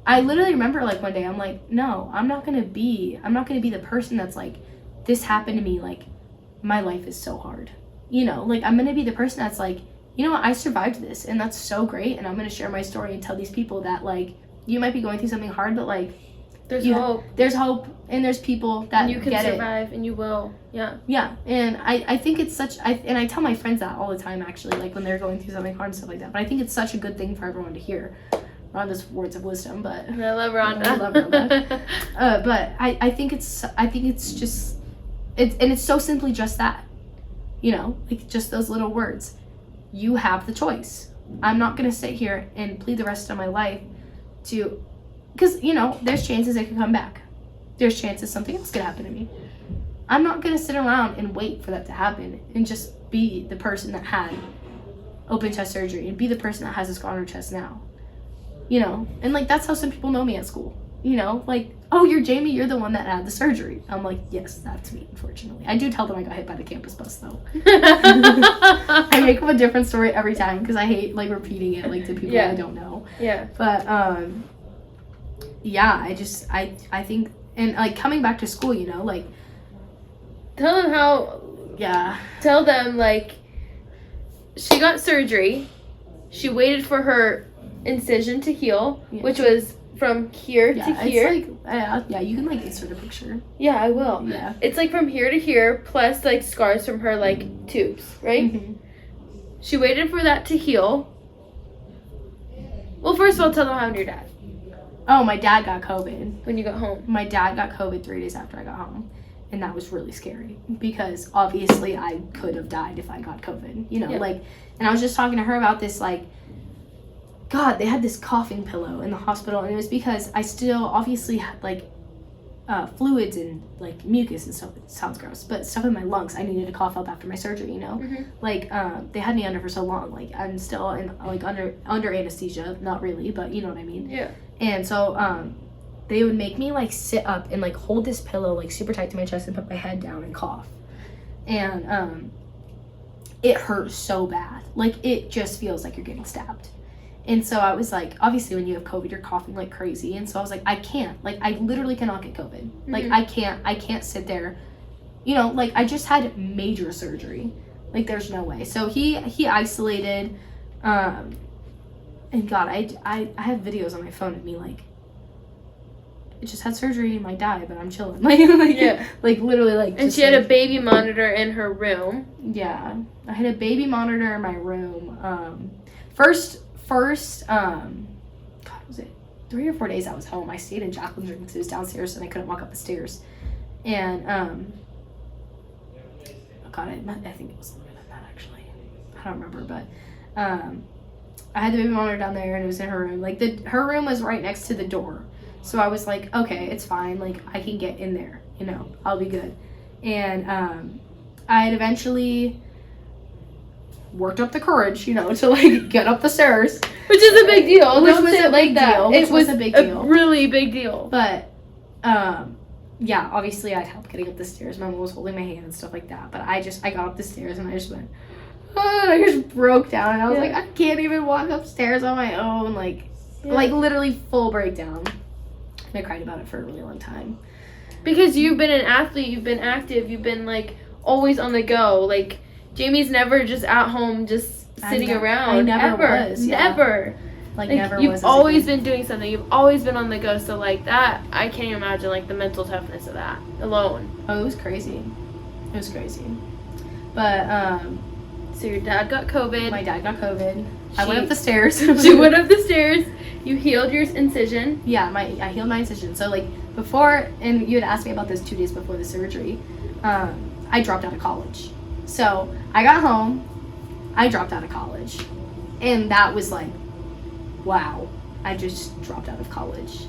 I literally remember, like, one day, I'm like, no, I'm not gonna be the person that's like, this happened to me, like, my life is so hard, you know, like, I'm gonna be the person that's like, you know what, I survived this, and that's so great, and I'm gonna share my story and tell these people that, like, you might be going through something hard, but, like, there's hope. There's hope, and there's people that and you can get survive, and you will. Yeah. Yeah, and I think it's such... and I tell my friends that all the time, actually, like, when they're going through something hard and stuff like that. But I think it's such a good thing for everyone to hear. Rhonda's words of wisdom, but... I love Rhonda. I love Rhonda. But I think it's just... It's so simply just that. You know? Like, just those little words. You have the choice. I'm not going to sit here and plead the rest of my life to... Because, you know, there's chances it could come back. There's chances something else could happen to me. I'm not going to sit around and wait for that to happen and just be the person that had open chest surgery and be the person that has a scar on her chest now. You know? And, like, that's how some people know me at school. you know, like, oh, you're Jamie, you're the one that had the surgery. I'm like, yes, that's me, unfortunately. I do tell them I got hit by the campus bus, though. I make up a different story every time because I hate, like, repeating it, like, to people I don't know. Yeah. But, yeah, I think, and, like, coming back to school, you know, like. Tell them how. Yeah. Tell them, like, she got surgery. She waited for her incision to heal, which was from here to here. It's like, yeah, you can, like, insert a picture. Yeah, I will. Yeah. It's, like, from here to here, plus, like, scars from her, like, tubes, right? Mm-hmm. She waited for that to heal. Well, first of all, tell them how happened to your dad. Oh, my dad got COVID. When you got home. My dad got COVID 3 days after I got home. And that was really scary because obviously I could have died if I got COVID, you know, like, and I was just talking to her about this, like, God, they had this coughing pillow in the hospital, and it was because I still obviously had, like, fluids and, like, mucus and stuff. It sounds gross, but stuff in my lungs. I needed to cough up after my surgery, you know? Mm-hmm. Like, they had me under for so long. Like, I'm still in, like, under anesthesia. Not really, but you know what I mean? Yeah. And so, they would make me, like, sit up and, like, hold this pillow, like, super tight to my chest and put my head down and cough. And, it hurt so bad. Like, it just feels like you're getting stabbed. And so I was like, obviously when you have COVID, you're coughing like crazy. And so I was like, I can't. Like, I literally cannot get COVID. Mm-hmm. Like, I can't sit there. You know, like, I just had major surgery. Like, there's no way. So he isolated. And God, I have videos on my phone of me, like, I just had surgery and might die, but I'm chilling. Like literally, like. And she had a baby monitor in her room. Yeah, I had a baby monitor in my room. First, God, was it 3 or 4 days I was home? I stayed in Jacqueline's room because it was downstairs and I couldn't walk up the stairs. And oh God, I think it was longer than that actually. I don't remember, but I had the baby monitor down there and it was in her room. Like her room was right next to the door. So I was like, okay, it's fine. Like, I can get in there, you know, I'll be good. And I had eventually worked up the courage, you know, to, like, get up the stairs. Which is a big deal. Which was a big deal. It was a big deal. Really big deal. But, yeah, obviously I'd help getting up the stairs. My mom was holding my hand and stuff like that. But I got up the stairs and I just went, and I just broke down. And I was like, I can't even walk upstairs on my own. Like, literally full breakdown. And I cried about it for a really long time. Because you've been an athlete, you've been active, you've been, like, always on the go. Like, Jamie's never just at home just sitting around. I never was. Yeah. Never. Like never was. You've always been doing something. You've always been on the go. So, like, that, I can't even imagine, like, the mental toughness of that alone. Oh, it was crazy. It was crazy. But, so your dad got COVID. My dad got COVID. I went up the stairs. She went up the stairs. You healed your incision. Yeah, I healed my incision. So, like, before, and you had asked me about this 2 days before the surgery, I dropped out of college. So, I got home, I dropped out of college. And that was like, wow, I just dropped out of college.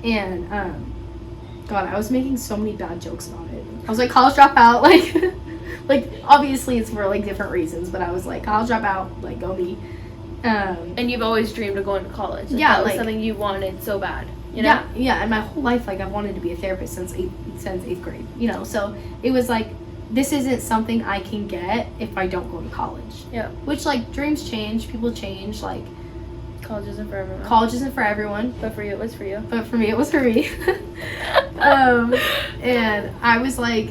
And, God, I was making so many bad jokes about it. I was like, college dropout, like, like, obviously it's for, like, different reasons, but I was like, college dropout, like, go me. And you've always dreamed of going to college. Like, yeah, that was like, something you wanted so bad, you know? Yeah, and my whole life, like, I've wanted to be a therapist since 8th grade, you know? So, it was like, this isn't something I can get if I don't go to college. Yeah. Which, like, dreams change, people change, like... College isn't for everyone. College isn't for everyone. But for you, it was for you. But for me, it was for me. And I was like,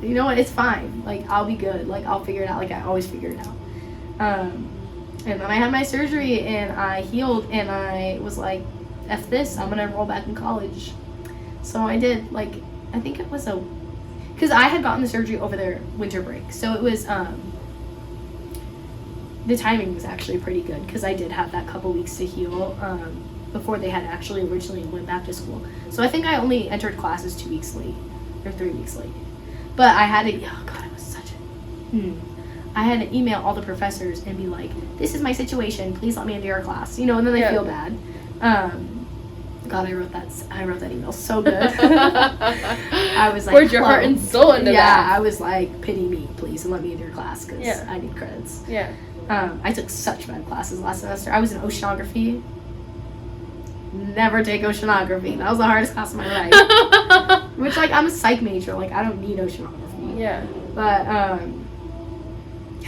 you know what, it's fine. Like, I'll be good. Like, I'll figure it out. Like, I always figure it out. And then I had my surgery, and I healed, and I was like, F this, I'm gonna enroll back in college. So I did, like, I think it was because I had gotten the surgery over their winter break. So it was, the timing was actually pretty good, because I did have that couple weeks to heal, before they had actually originally went back to school. So I think I only entered classes 2 weeks late, or 3 weeks late. But I had to, oh God, it was such a, I had to email all the professors and be like, this is my situation, please let me into your class, you know, and then they feel bad. God, I wrote that email so good. I was like, poured your heart and soul into that. Yeah, I was like, pity me, please, and let me into your class, because I need credits. Yeah. I took such bad classes last semester. I was in oceanography. never take oceanography. That was the hardest class of my life. Which, like, I'm a psych major. Like, I don't need oceanography. Yeah. But,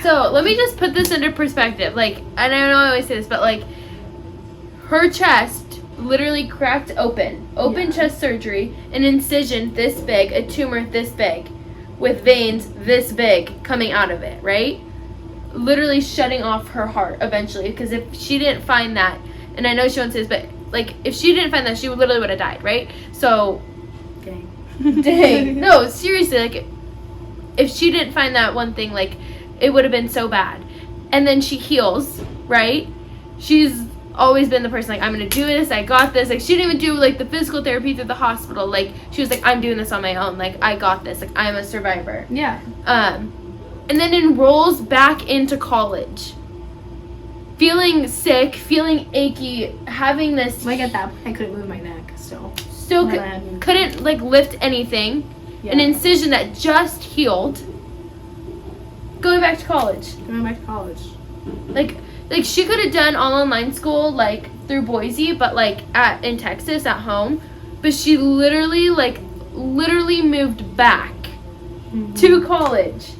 So, let me just put this into perspective. Like, and I know I always say this, but, like, her chest literally cracked open. Open chest surgery, an incision this big, a tumor this big, with veins this big coming out of it, right? Literally shutting off her heart eventually. Because if she didn't find that, and I know she won't say this, but, like, if she didn't find that, she literally would have died, right? So, dang. No, seriously, like, if she didn't find that one thing, like, it would have been so bad. And then she heals, right? She's always been the person, like, I'm gonna do this, I got this. Like, she didn't even do, like, the physical therapy through the hospital. Like, she was like, I'm doing this on my own. Like, I got this. Like, I'm a survivor. yeah. And then enrolls back into college. Feeling sick, feeling achy, having this... Like, at that point, I couldn't move my neck still. Still couldn't, like, lift anything. Yeah. An incision that just healed. Going back to college. Like she could have done all online school, like, through Boise, but, like, in Texas at home. But she literally moved back to college.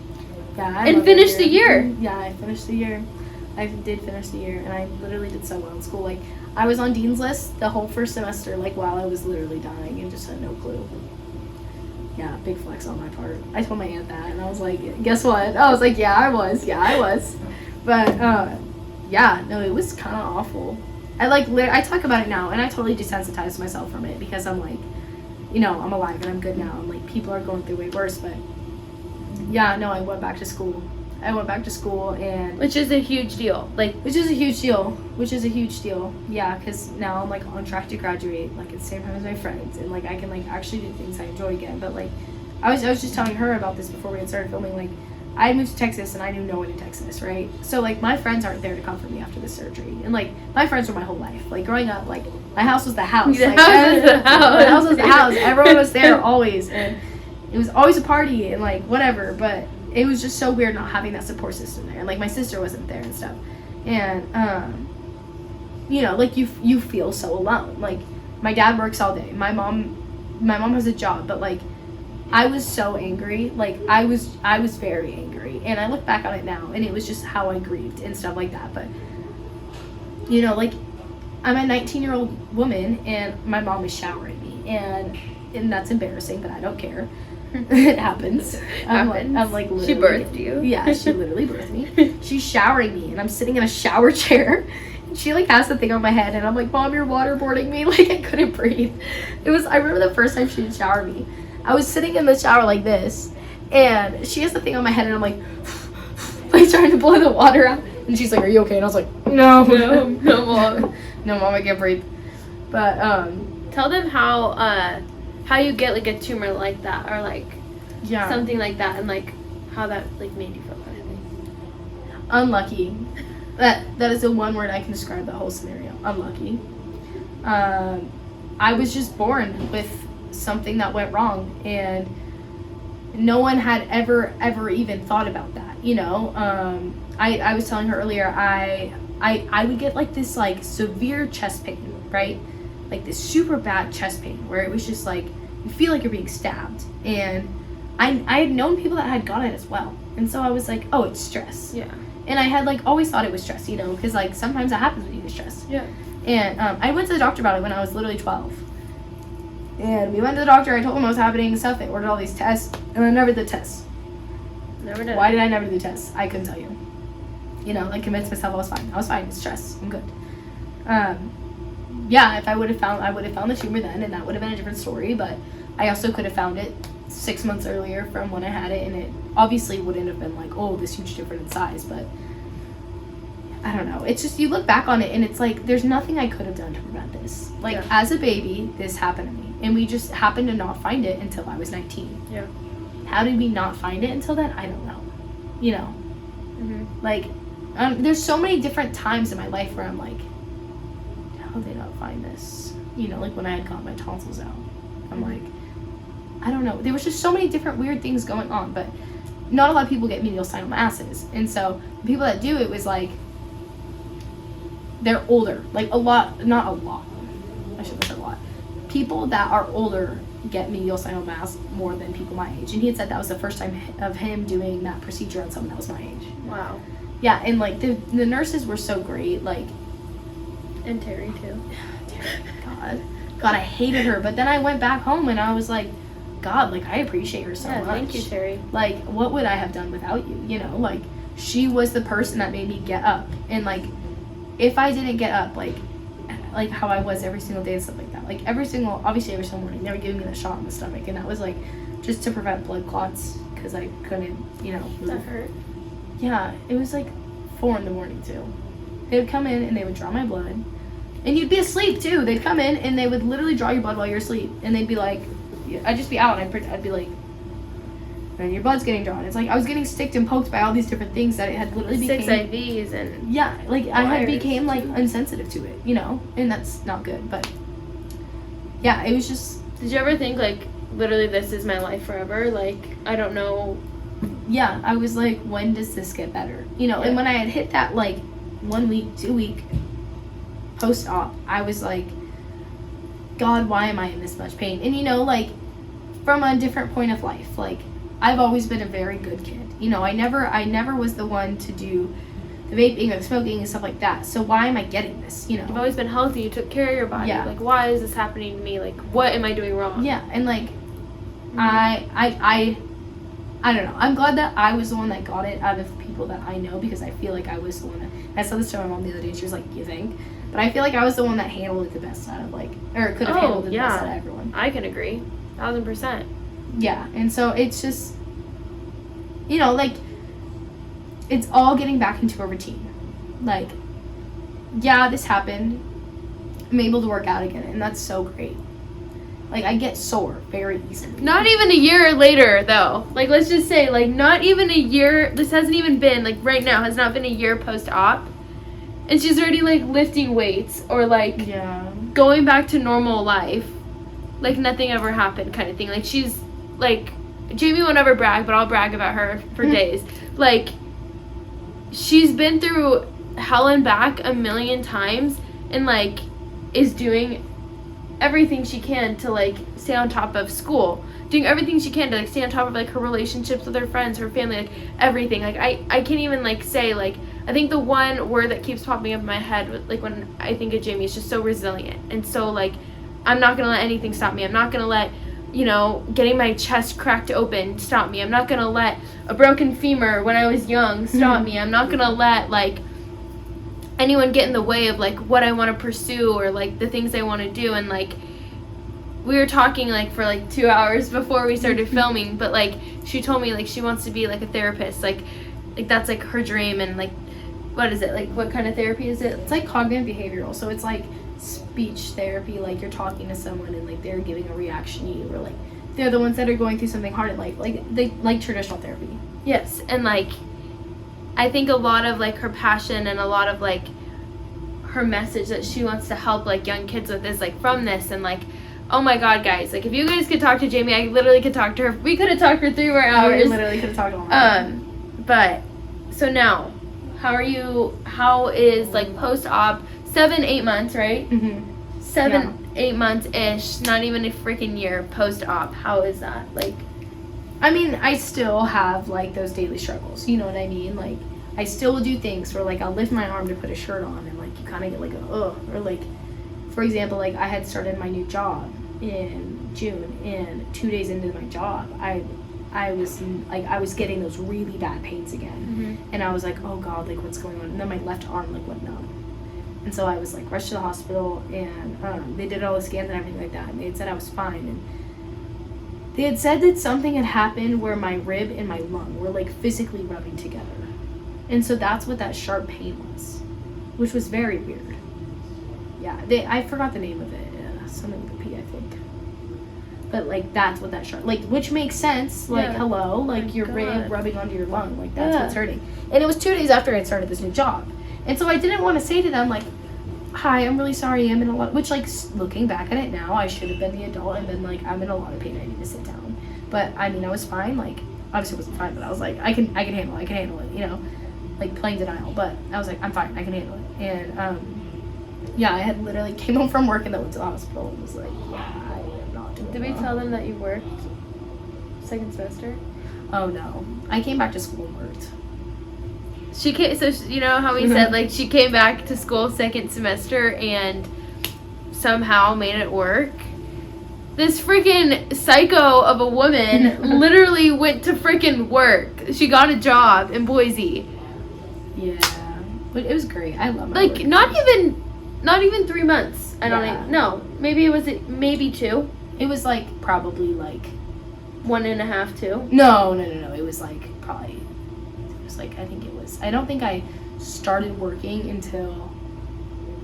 Yeah, and finished the year. Yeah, I finished the year. I did finish the year, and I literally did so well in school. Like, I was on Dean's List the whole first semester, like, while I was literally dying and just had no clue. Yeah, big flex on my part. I told my aunt that, and I was like, guess what? I was like, yeah, I was. But, yeah, no, it was kind of awful. I talk about it now, and I totally desensitized myself from it, because I'm like, you know, I'm alive and I'm good now. I'm like, people are going through way worse, but, yeah, no, I went back to school. And... Which is a huge deal. Which is a huge deal. Yeah, because now I'm, like, on track to graduate, like, at the same time as my friends. And, like, I can, like, actually do things I enjoy again. But, like, I was just telling her about this before we had started filming. Like, I moved to Texas, and I knew no one in Texas, right? So, like, my friends aren't there to comfort me after the surgery. And, like, my friends were my whole life. Like, growing up, like, my house was the house. The house was the house. My house was the house. Everyone was there always. And it was always a party and, like, whatever. But... it was just so weird not having that support system there. And, like, my sister wasn't there and stuff. And, you know, like, you feel so alone. Like, my dad works all day. My mom has a job. But, like, I was so angry. Like, I was very angry. And I look back on it now, and it was just how I grieved and stuff like that. But, you know, like, I'm a 19-year-old woman, and my mom is showering me. And that's embarrassing, but I don't care. It happens. I'm like literally, she birthed you. Yeah, she literally birthed me. She's showering me, and I'm sitting in a shower chair. And she, like, has the thing on my head, and I'm like, Mom, you're waterboarding me. Like, I couldn't breathe. I remember the first time she would shower me. I was sitting in the shower like this, and she has the thing on my head, and I'm like, like, trying to blow the water out. And she's like, are you okay? And I was like, no, Mom. No, Mom, I can't breathe. But, tell them how you get, like, a tumor like that, or, like, something like that, and, like, how that, like, made you feel kind of thing. Unlucky. That is the one word I can describe the whole scenario. Unlucky. I was just born with something that went wrong, and no one had ever even thought about that, you know? I was telling her earlier, I would get, like, this, like, severe chest pain, right? Like, this super bad chest pain where it was just, like, you feel like you're being stabbed. And I had known people that had gotten it as well. And so I was like, oh, it's stress. Yeah. And I had, like, always thought it was stress, you know, because, like, sometimes that happens when you get stressed. Yeah. And I went to the doctor about it when I was literally 12. And we went to the doctor, I told him what was happening and stuff. They ordered all these tests, and I never did tests. Never did. Why did I never do tests? I couldn't tell you. You know, like, convinced myself I was fine. It's stress. I'm good. Yeah, if I would have found the tumor then, and that would have been a different story. But I also could have found it 6 months earlier from when I had it, and it obviously wouldn't have been like, oh, this huge difference in size. But I don't know. It's just, you look back on it, and it's like, there's nothing I could have done to prevent this. Like, as a baby, this happened to me, and we just happened to not find it until I was 19. Yeah. How did we not find it until then? I don't know. You know, like, there's so many different times in my life where I'm like, how did they not find this? You know, like when I had got my tonsils out. I'm like, I don't know. There was just so many different weird things going on, but not a lot of people get mediastinal masses. And so the people that do it was like, they're older. Like, not a lot. people that are older get medial sinus mass more than people my age. And he had said that was the first time of him doing that procedure on someone that was my age. Wow. Yeah, and like the nurses were so great, like. And Terry too. God, I hated her. But then I went back home and I was like, God, like I appreciate her so much. Thank you, Terry. Like, what would I have done without you? You know, like she was the person that made me get up. And like, if I didn't get up, like how I was every single day and stuff like that. Like obviously every single morning, they were giving me that shot in the stomach, and that was like just to prevent blood clots because I couldn't, move. That hurt. Yeah, it was like 4 a.m. too. They would come in and they would draw my blood. And you'd be asleep too. They'd come in and they would literally draw your blood while you're asleep. And they'd be like, I'd just be out and I'd be like, and your blood's getting drawn. It's like I was getting sticked and poked by all these different things that it had literally became. 6 IVs and. Yeah, like I had became like insensitive to it, and that's not good. But yeah, it was just. Did you ever think like literally this is my life forever? Like I don't know. Yeah, I was like, when does this get better? And when I had hit that like 1 week, 2 week post-op, I was like, God, why am I in this much pain? And like from a different point of life, like I've always been a very good kid. I never was the one to do the vaping or the smoking and stuff like that. So why am I getting this? You've always been healthy. You took care of your body. Yeah. Like why is this happening to me? Like what am I doing wrong? Yeah, and like I don't know. I'm glad that I was the one that got it out of people that I know, because I feel like I was the one that, I said this to my mom the other day, and she was like, you think? But I feel like I was the one that handled it the best out of or could have handled it the best out of everyone. I can agree. 1,000%. Yeah, and so it's just, like, it's all getting back into a routine. Like, yeah, this happened. I'm able to work out again, and that's so great. Like, I get sore very easily. Not even a year later, though. Like, let's just say, like, not even a year. This hasn't even been, like, right now, has not been a year post-op. And she's already, like, lifting weights or, like, going back to normal life. Like, nothing ever happened kind of thing. Like, she's, like, Jamie won't ever brag, but I'll brag about her for days. Like, she's been through hell and back a million times and, like, is doing everything she can to like stay on top of school, doing everything she can to like stay on top of like her relationships with her friends, her family, like everything. Like I can't even like say, like, I think the one word that keeps popping up in my head like when I think of Jamie is just so resilient. And so like I'm not gonna let anything stop me. I'm not gonna let getting my chest cracked open stop me. I'm not gonna let a broken femur when I was young stop me. I'm not gonna let like anyone get in the way of like what I want to pursue or like the things I want to do. And like we were talking like for like 2 hours before we started filming, but like she told me like she wants to be like a therapist, like that's like her dream. And like what is it, like what kind of therapy is it? It's like cognitive behavioral, so it's like speech therapy, like you're talking to someone and like they're giving a reaction to you, or like they're the ones that are going through something hard, like they like traditional therapy. Yes. And like I think a lot of like her passion and a lot of like her message that she wants to help like young kids with is like from this. And like, oh my God, guys, like if you guys could talk to Jamie, I literally could talk to her. We could have talked for 3 more hours. We literally could have talked all night. But so now, how is like post-op 7-8 months, right? 7-8 months ish, not even a freaking year post-op. How is that? Like, I mean, I still have like those daily struggles, you know what I mean? Like I still will do things where like I'll lift my arm to put a shirt on and like you kind of get like a or like, for example, like I had started my new job in June, and 2 days into my job I was getting those really bad pains again. And I was like, oh God, like what's going on? And then my left arm like went numb, and so I was like rushed to the hospital, and they did all the scans and everything like that, and they had said I was fine, and they had said that something had happened where my rib and my lung were like physically rubbing together. And so that's what that sharp pain was, which was very weird. Yeah, I forgot the name of it. Something with a P, I think. But like that's what that sharp, like, which makes sense. Like hello, like your rib rubbing onto your lung, like that's what's hurting. And it was 2 days after I started this new job, and so I didn't want to say to them like, "Hi, I'm really sorry, I'm in a lot." Which like looking back at it now, I should have been the adult and been like, "I'm in a lot of pain. I need to sit down." But I mean, I was fine. Like obviously, I wasn't fine, but I was like, I can handle it. I can handle it. Like plain denial, but I was like, I'm fine, I can handle it. And Yeah, I had literally came home from work and then went to the hospital and was like, yeah, I am not doing Did we well. tell them that you worked second semester? Oh no, I came back to school and worked. She came, so you know how we said, like, she came back to school second semester and somehow made it work? This freaking psycho of a woman literally went to freaking work. She got a job in Boise. Yeah, but it was great. I love my Like, work. not even 3 months. I don't Yeah. even, no. Maybe it was, maybe 2. It was like probably like 1.5, 2. no. It was like probably it was like I don't think I started working until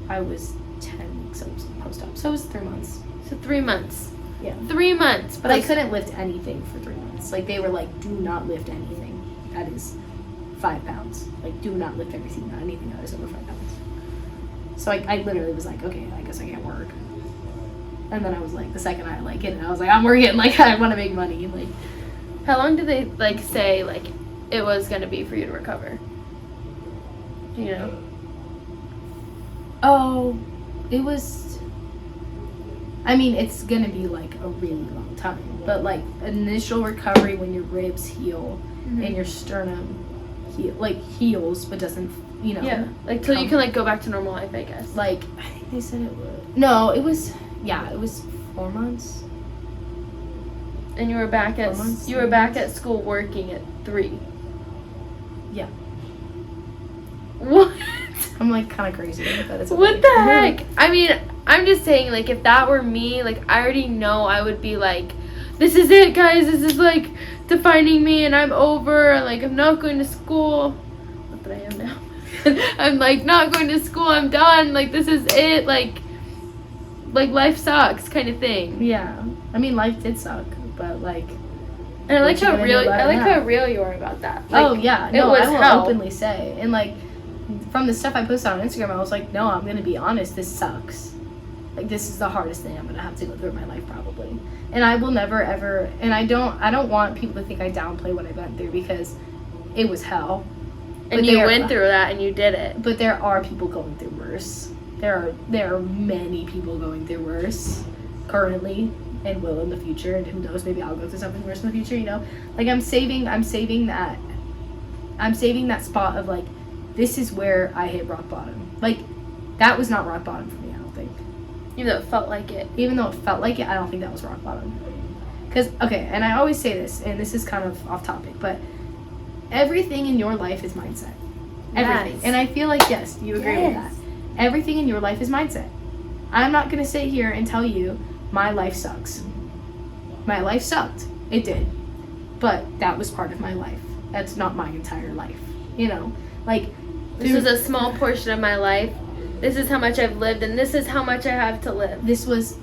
I was 10 weeks post-op. So it was 3 months. So 3 months. Yeah. 3 months. But I couldn't lift anything for 3 months. Like they were like, do not lift anything. That is 5 pounds. Like do not lift anything that is over 5 pounds. So I literally was like, okay, I guess I can't work. And then I was like, the second I like it, I was like, I'm working. Like I want to make money. Like How long did they, like, say, like, it was going to be for you to recover? Do you know? oh, it was. I mean, it's gonna be like a really long time, but like initial recovery when your ribs heal and your sternum heals, but doesn't, you know. Yeah. Like, till you can, like, go back to normal life, I guess. Like I think they said it would. No, it was. Yeah, it was 4 months. And you were back at 4 months, you were 3 back months. at school working at 3. Yeah. What? I'm like kind of crazy, but it's What okay. the heck? I mean, I'm just saying, like, if that were me, like, I already know I would be like, this is it, guys. This is, like, defining me, and I'm over. Like, I'm not going to school. Not that I am now. I'm, like, not going to school. I'm done. Like, this is it. Like life sucks kind of thing. Yeah, I mean, life did suck, but like. And I like What you how gonna do real about I it like now? how real you are about that. Like, Oh yeah, it no, was I will hell. openly say, and like from the stuff I posted on Instagram, I was like, no, I'm gonna be honest, this sucks. Like this is the hardest thing I'm gonna have to go through in my life probably, and I will never ever. And I don't want people to think I downplay what I went through because it was hell. And you went through that and you did it. But there are people going through worse. There are many people going through worse currently and will in the future, and who knows, maybe I'll go through something worse in the future, you know? Like I'm saving that spot of like, this is where I hit rock bottom. Like that was not rock bottom for me, I don't think. Even though it felt like it. Even though it felt like it, I don't think that was rock bottom. Because, okay, and I always say this, and this is kind of off topic, but everything in your life is mindset. Everything. Yes. And I feel like, yes, you agree with that. Everything in your life is mindset. I'm not going to sit here and tell you my life sucks. My life sucked. It did. But that was part of my life. That's not my entire life. You know? Like, This is a small portion of my life. This is how much I've lived, and this is how much I have to live. this was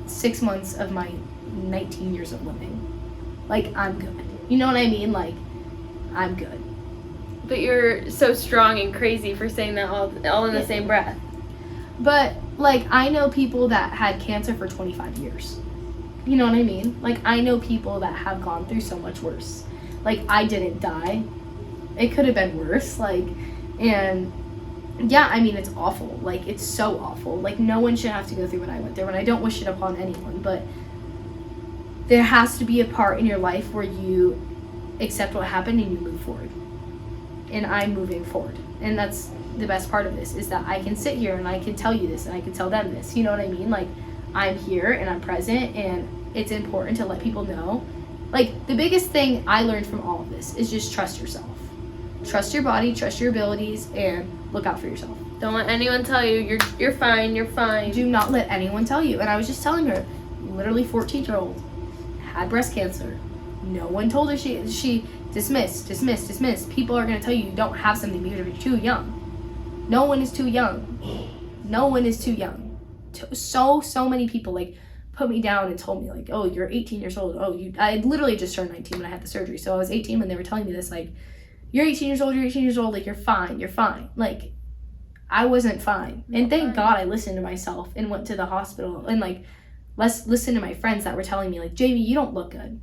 6 months of my 19 years of living. Like, I'm good. You know what I mean? Like, I'm good. But you're so strong and crazy for saying that all in the same breath. But, like, I know people that had cancer for 25 years. You know what I mean? Like, I know people that have gone through so much worse. Like, I didn't die. It could have been worse. Like, and yeah, I mean, it's awful. Like, it's so awful. Like, no one should have to go through what I went through. And I don't wish it upon anyone. But there has to be a part in your life where you accept what happened and you move forward. And I'm moving forward. And that's the best part of this, is that I can sit here and I can tell you this and I can tell them this. You know what I mean? Like, I'm here and I'm present, and it's important to let people know. Like, the biggest thing I learned from all of this is just trust yourself. Trust your body, trust your abilities, and look out for yourself. Don't let anyone tell you you're fine, you're fine. Do not let anyone tell you. And I was just telling her, literally 14-year-old, had breast cancer. No one told her she dismissed. People are going to tell you don't have something because you're too young. No one is too young. No one is too young. So many people, like, put me down and told me, like, oh, you're 18 years old. Oh, I literally just turned 19 when I had the surgery. So I was 18 when they were telling me this, like, you're 18 years old, like, you're fine. Like, I wasn't fine. And thank God I listened to myself and went to the hospital and, like, listen to my friends that were telling me, like, Jamie, you don't look good.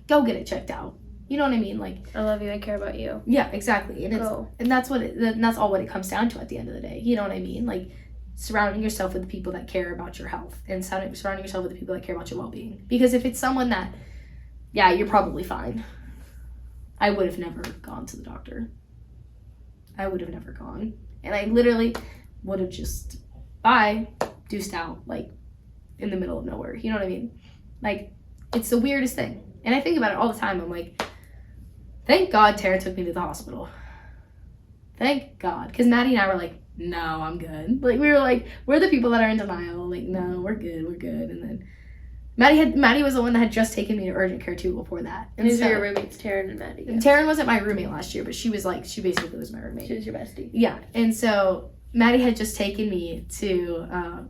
Go get it checked out. You know what I mean? Like, I love you. I care about you. Yeah, exactly. And Go. that's that's all what it comes down to at the end of the day. You know what I mean? Like, surrounding yourself with the people that care about your health and surrounding yourself with the people that care about your well-being. Because if it's someone that, yeah, you're probably fine. I would have never gone to the doctor. I would have never gone. And I literally would have just, deuced out, like, in the middle of nowhere. You know what I mean? Like, it's the weirdest thing. And I think about it all the time. I'm like, thank God Tara took me to the hospital. Thank God. Because Maddie and I were like, no, I'm good. Like, we were like, we're the people that are in denial. Like, no, we're good. And then Maddie was the one that had just taken me to urgent care too before that. And these are your roommates, Taryn and Maddie. And Taryn wasn't my roommate last year, but she basically was my roommate. She was your bestie. Yeah. And so Maddie had just taken me to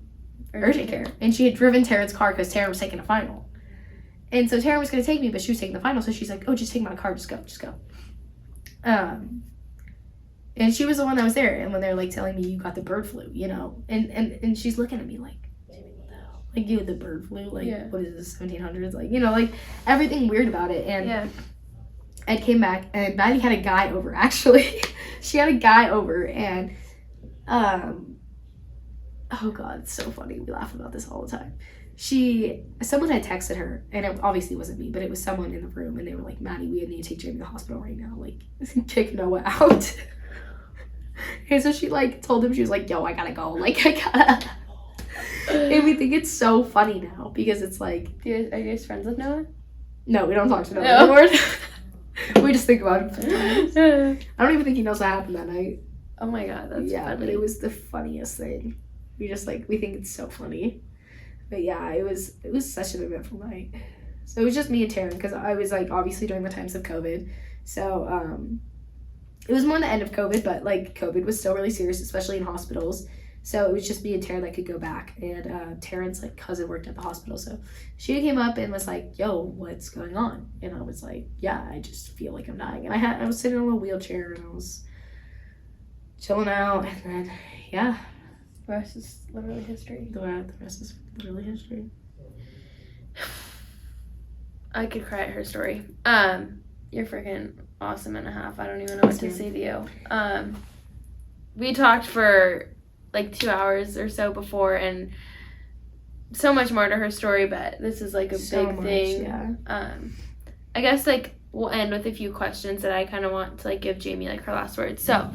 urgent care. And she had driven Taryn's car because Taryn was taking a final. And so Taryn was going to take me, but she was taking the final. So she's like, oh, just take my car. Just go. And she was the one that was there. And when they're like telling me you got the bird flu, you know, and she's looking at me like, what the hell? Like, you had the bird flu? Like, What is this, 1700s? Like, you know, like everything weird about it. And I came back and Maddie had a guy over, actually. She had a guy over and, oh God, it's so funny. We laugh about this all the time. Someone had texted her, and it obviously wasn't me, but it was someone in the room, and they were like, Maddie, we need to take Jamie to the hospital right now. Like, kick Noah out. And so she, like, told him, she was like, yo, I gotta go. Like, I gotta. And we think it's so funny now, because it's like. Are you guys friends with Noah? No, we don't talk to Noah anymore. We just think about him sometimes. I don't even think he knows what happened that night. Oh my God, that's funny. But it was the funniest thing. We think it's so funny. But yeah, it was such an eventful night. So it was just me and Taryn, because I was like, obviously during the times of COVID. So it was more the end of COVID, but like COVID was still really serious, especially in hospitals. So it was just me and Taryn that could go back. And Taryn's like cousin worked at the hospital. So she came up and was like, yo, what's going on? And I was like, yeah, I just feel like I'm dying. And I was sitting in a little wheelchair and I was chilling out. And then, yeah. The rest is literally history. The rest is literally history. I could cry at her story. You're freaking awesome and a half. I don't even know what to say to you. We talked for like 2 hours or so before, and so much more to her story, but this is like a big thing. Yeah. I guess like we'll end with a few questions that I kind of want to like give Jamie like her last words. So,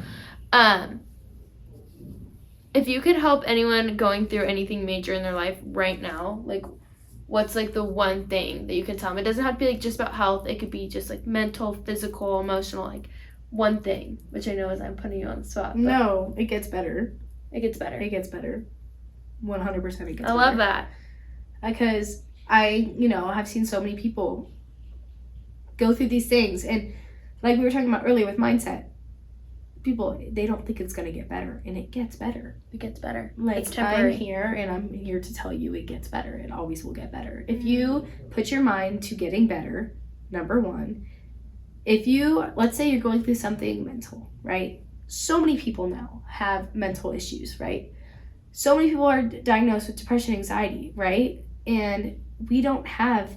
if you could help anyone going through anything major in their life right now, like what's like the one thing that you can tell them? It doesn't have to be like just about health. It could be just like mental, physical, emotional, like one thing, which I know is I'm putting you on the spot. No, it gets better. It gets better. It gets better. 100% it gets better. I love that. Because I, have seen so many people go through these things. And like we were talking about earlier with mindset, people, they don't think it's going to get better, and it gets better. It gets better. Like, it's temporary. I'm here, and I'm here to tell you it gets better. It always will get better. If you put your mind to getting better, number one, let's say you're going through something mental, right? So many people now have mental issues, right? So many people are diagnosed with depression, anxiety, right? And we don't have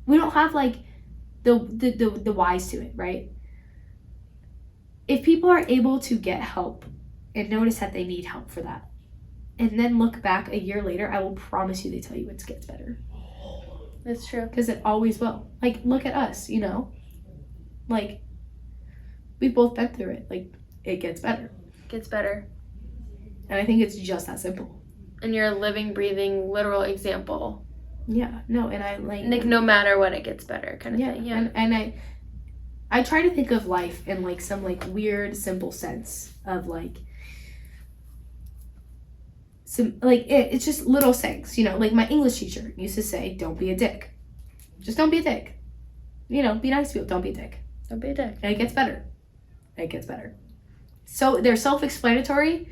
like the whys to it, right? If people are able to get help and notice that they need help for that, and then look back a year later, I will promise you they tell you it gets better. That's true. Because it always will. Like, look at us, Like, we've both been through it. Like, it gets better. Gets better. And I think it's just that simple. And you're a living, breathing, literal example. Yeah, no, and I like... Like, no matter what, it gets better kind of thing. Yeah, and I try to think of life in, like, some, like, weird, simple sense of, like... it's just little things, Like, my English teacher used to say, don't be a dick. Just don't be a dick. Be nice to people. Don't be a dick. Don't be a dick. And it gets better. It gets better. So they're self-explanatory,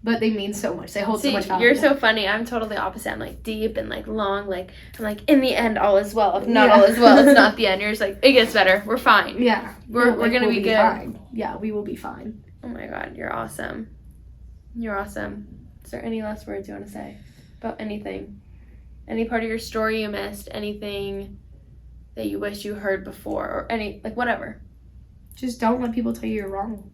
but they mean so much. They hold so much value. You're so funny. I'm totally opposite. I'm like deep and like long. Like I'm like in the end, all is well. If not all is well, it's not the end. You're just like it gets better. We're fine. Yeah, we're gonna be good. Fine. Yeah, we will be fine. Oh my God, you're awesome. You're awesome. Is there any last words you want to say about anything? Any part of your story you missed? Anything that you wish you heard before, or any, like, whatever. Just don't let people tell you you're wrong.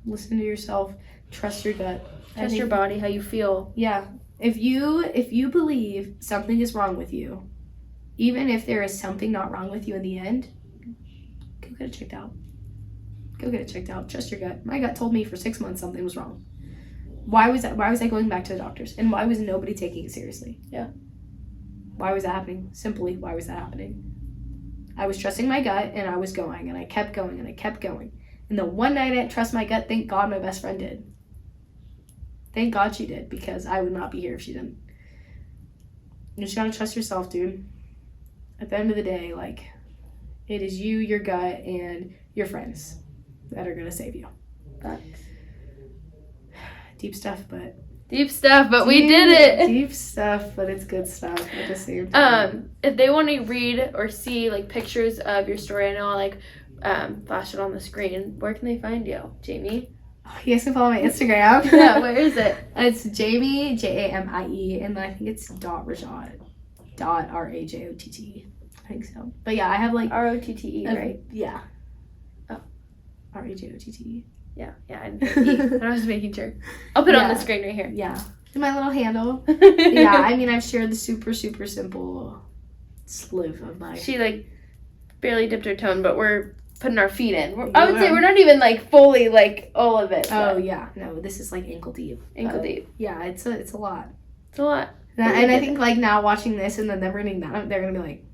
Listen to yourself. Trust your gut. Trust your body, how you feel. Yeah. If you believe something is wrong with you, even if there is something not wrong with you in the end, go get it checked out. Go get it checked out. Trust your gut. My gut told me for 6 months something was wrong. Why was I going back to the doctors? And why was nobody taking it seriously? Yeah. Why was that happening? Simply, why was that happening? I was trusting my gut, and I was going, and I kept going, and I kept going. And the one night I didn't trust my gut, thank God my best friend did. Thank God she did, because I would not be here if she didn't. You just gotta trust yourself, dude. At the end of the day, like, it is you, your gut, and your friends that are gonna save you. Facts. Deep stuff, but we did it. Deep stuff, but it's good stuff at the same time. If they want to read or see like pictures of your story, I know I'll like flash it on the screen. Where can they find you, Jamie? You guys can follow my Instagram. Yeah, where is it? It's Jamie, Jamie, and I think it's .Rajotte. Rajotte. I think so. But yeah, I have like Rotte, right? Yeah. Oh. Rajotte. Yeah, I was making sure. I'll put it on the screen right here. Yeah. And my little handle. Yeah, I mean, I've shared the super, super simple sliv of my... She, like, barely dipped her toe, but we're putting our feet in. I would say we're not even, like, fully, like, all of it. Oh, yeah. No, this is, like, ankle deep. Ankle deep. Yeah, it's a lot. It's a lot. And I think, like, now watching this and then them reading that, they're going to be like...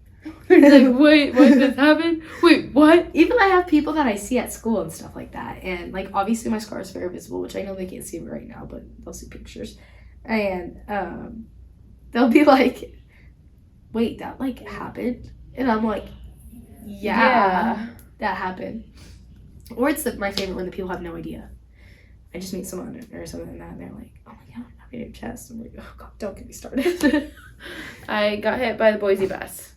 They're like, wait, what did this happen? Wait, what? Even I have people that I see at school and stuff like that, and like obviously my scar is very visible, which I know they can't see me right now, but they'll see pictures, and they'll be like, wait, that like happened? And I'm like, yeah. That happened. Or it's my favorite when the people have no idea. I just meet someone or something like that, and they're like, oh my god, I'm having your chest. I'm like, oh god, don't get me started. I got hit by the Boise bus.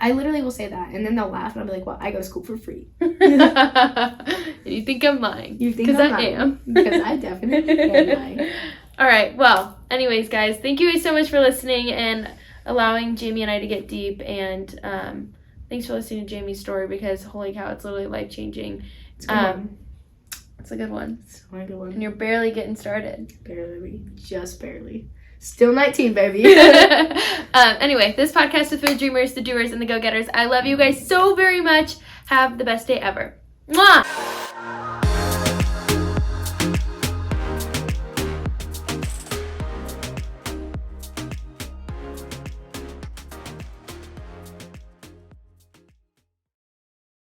I literally will say that, and then they'll laugh, and I'll be like, well, I go to school for free. And you think I'm lying. You think I'm lying. Because I am. Because I definitely am lying. All right, well, anyways, guys, thank you so much for listening and allowing Jamie and I to get deep, and thanks for listening to Jamie's story, because holy cow, it's literally life-changing. It's a good one. It's a good one. It's a good one. And you're barely getting started. Barely. Just barely. Still 19, baby. Anyway, this podcast is for the dreamers, the doers, and the go-getters. I love you guys so very much. Have the best day ever. Mwah!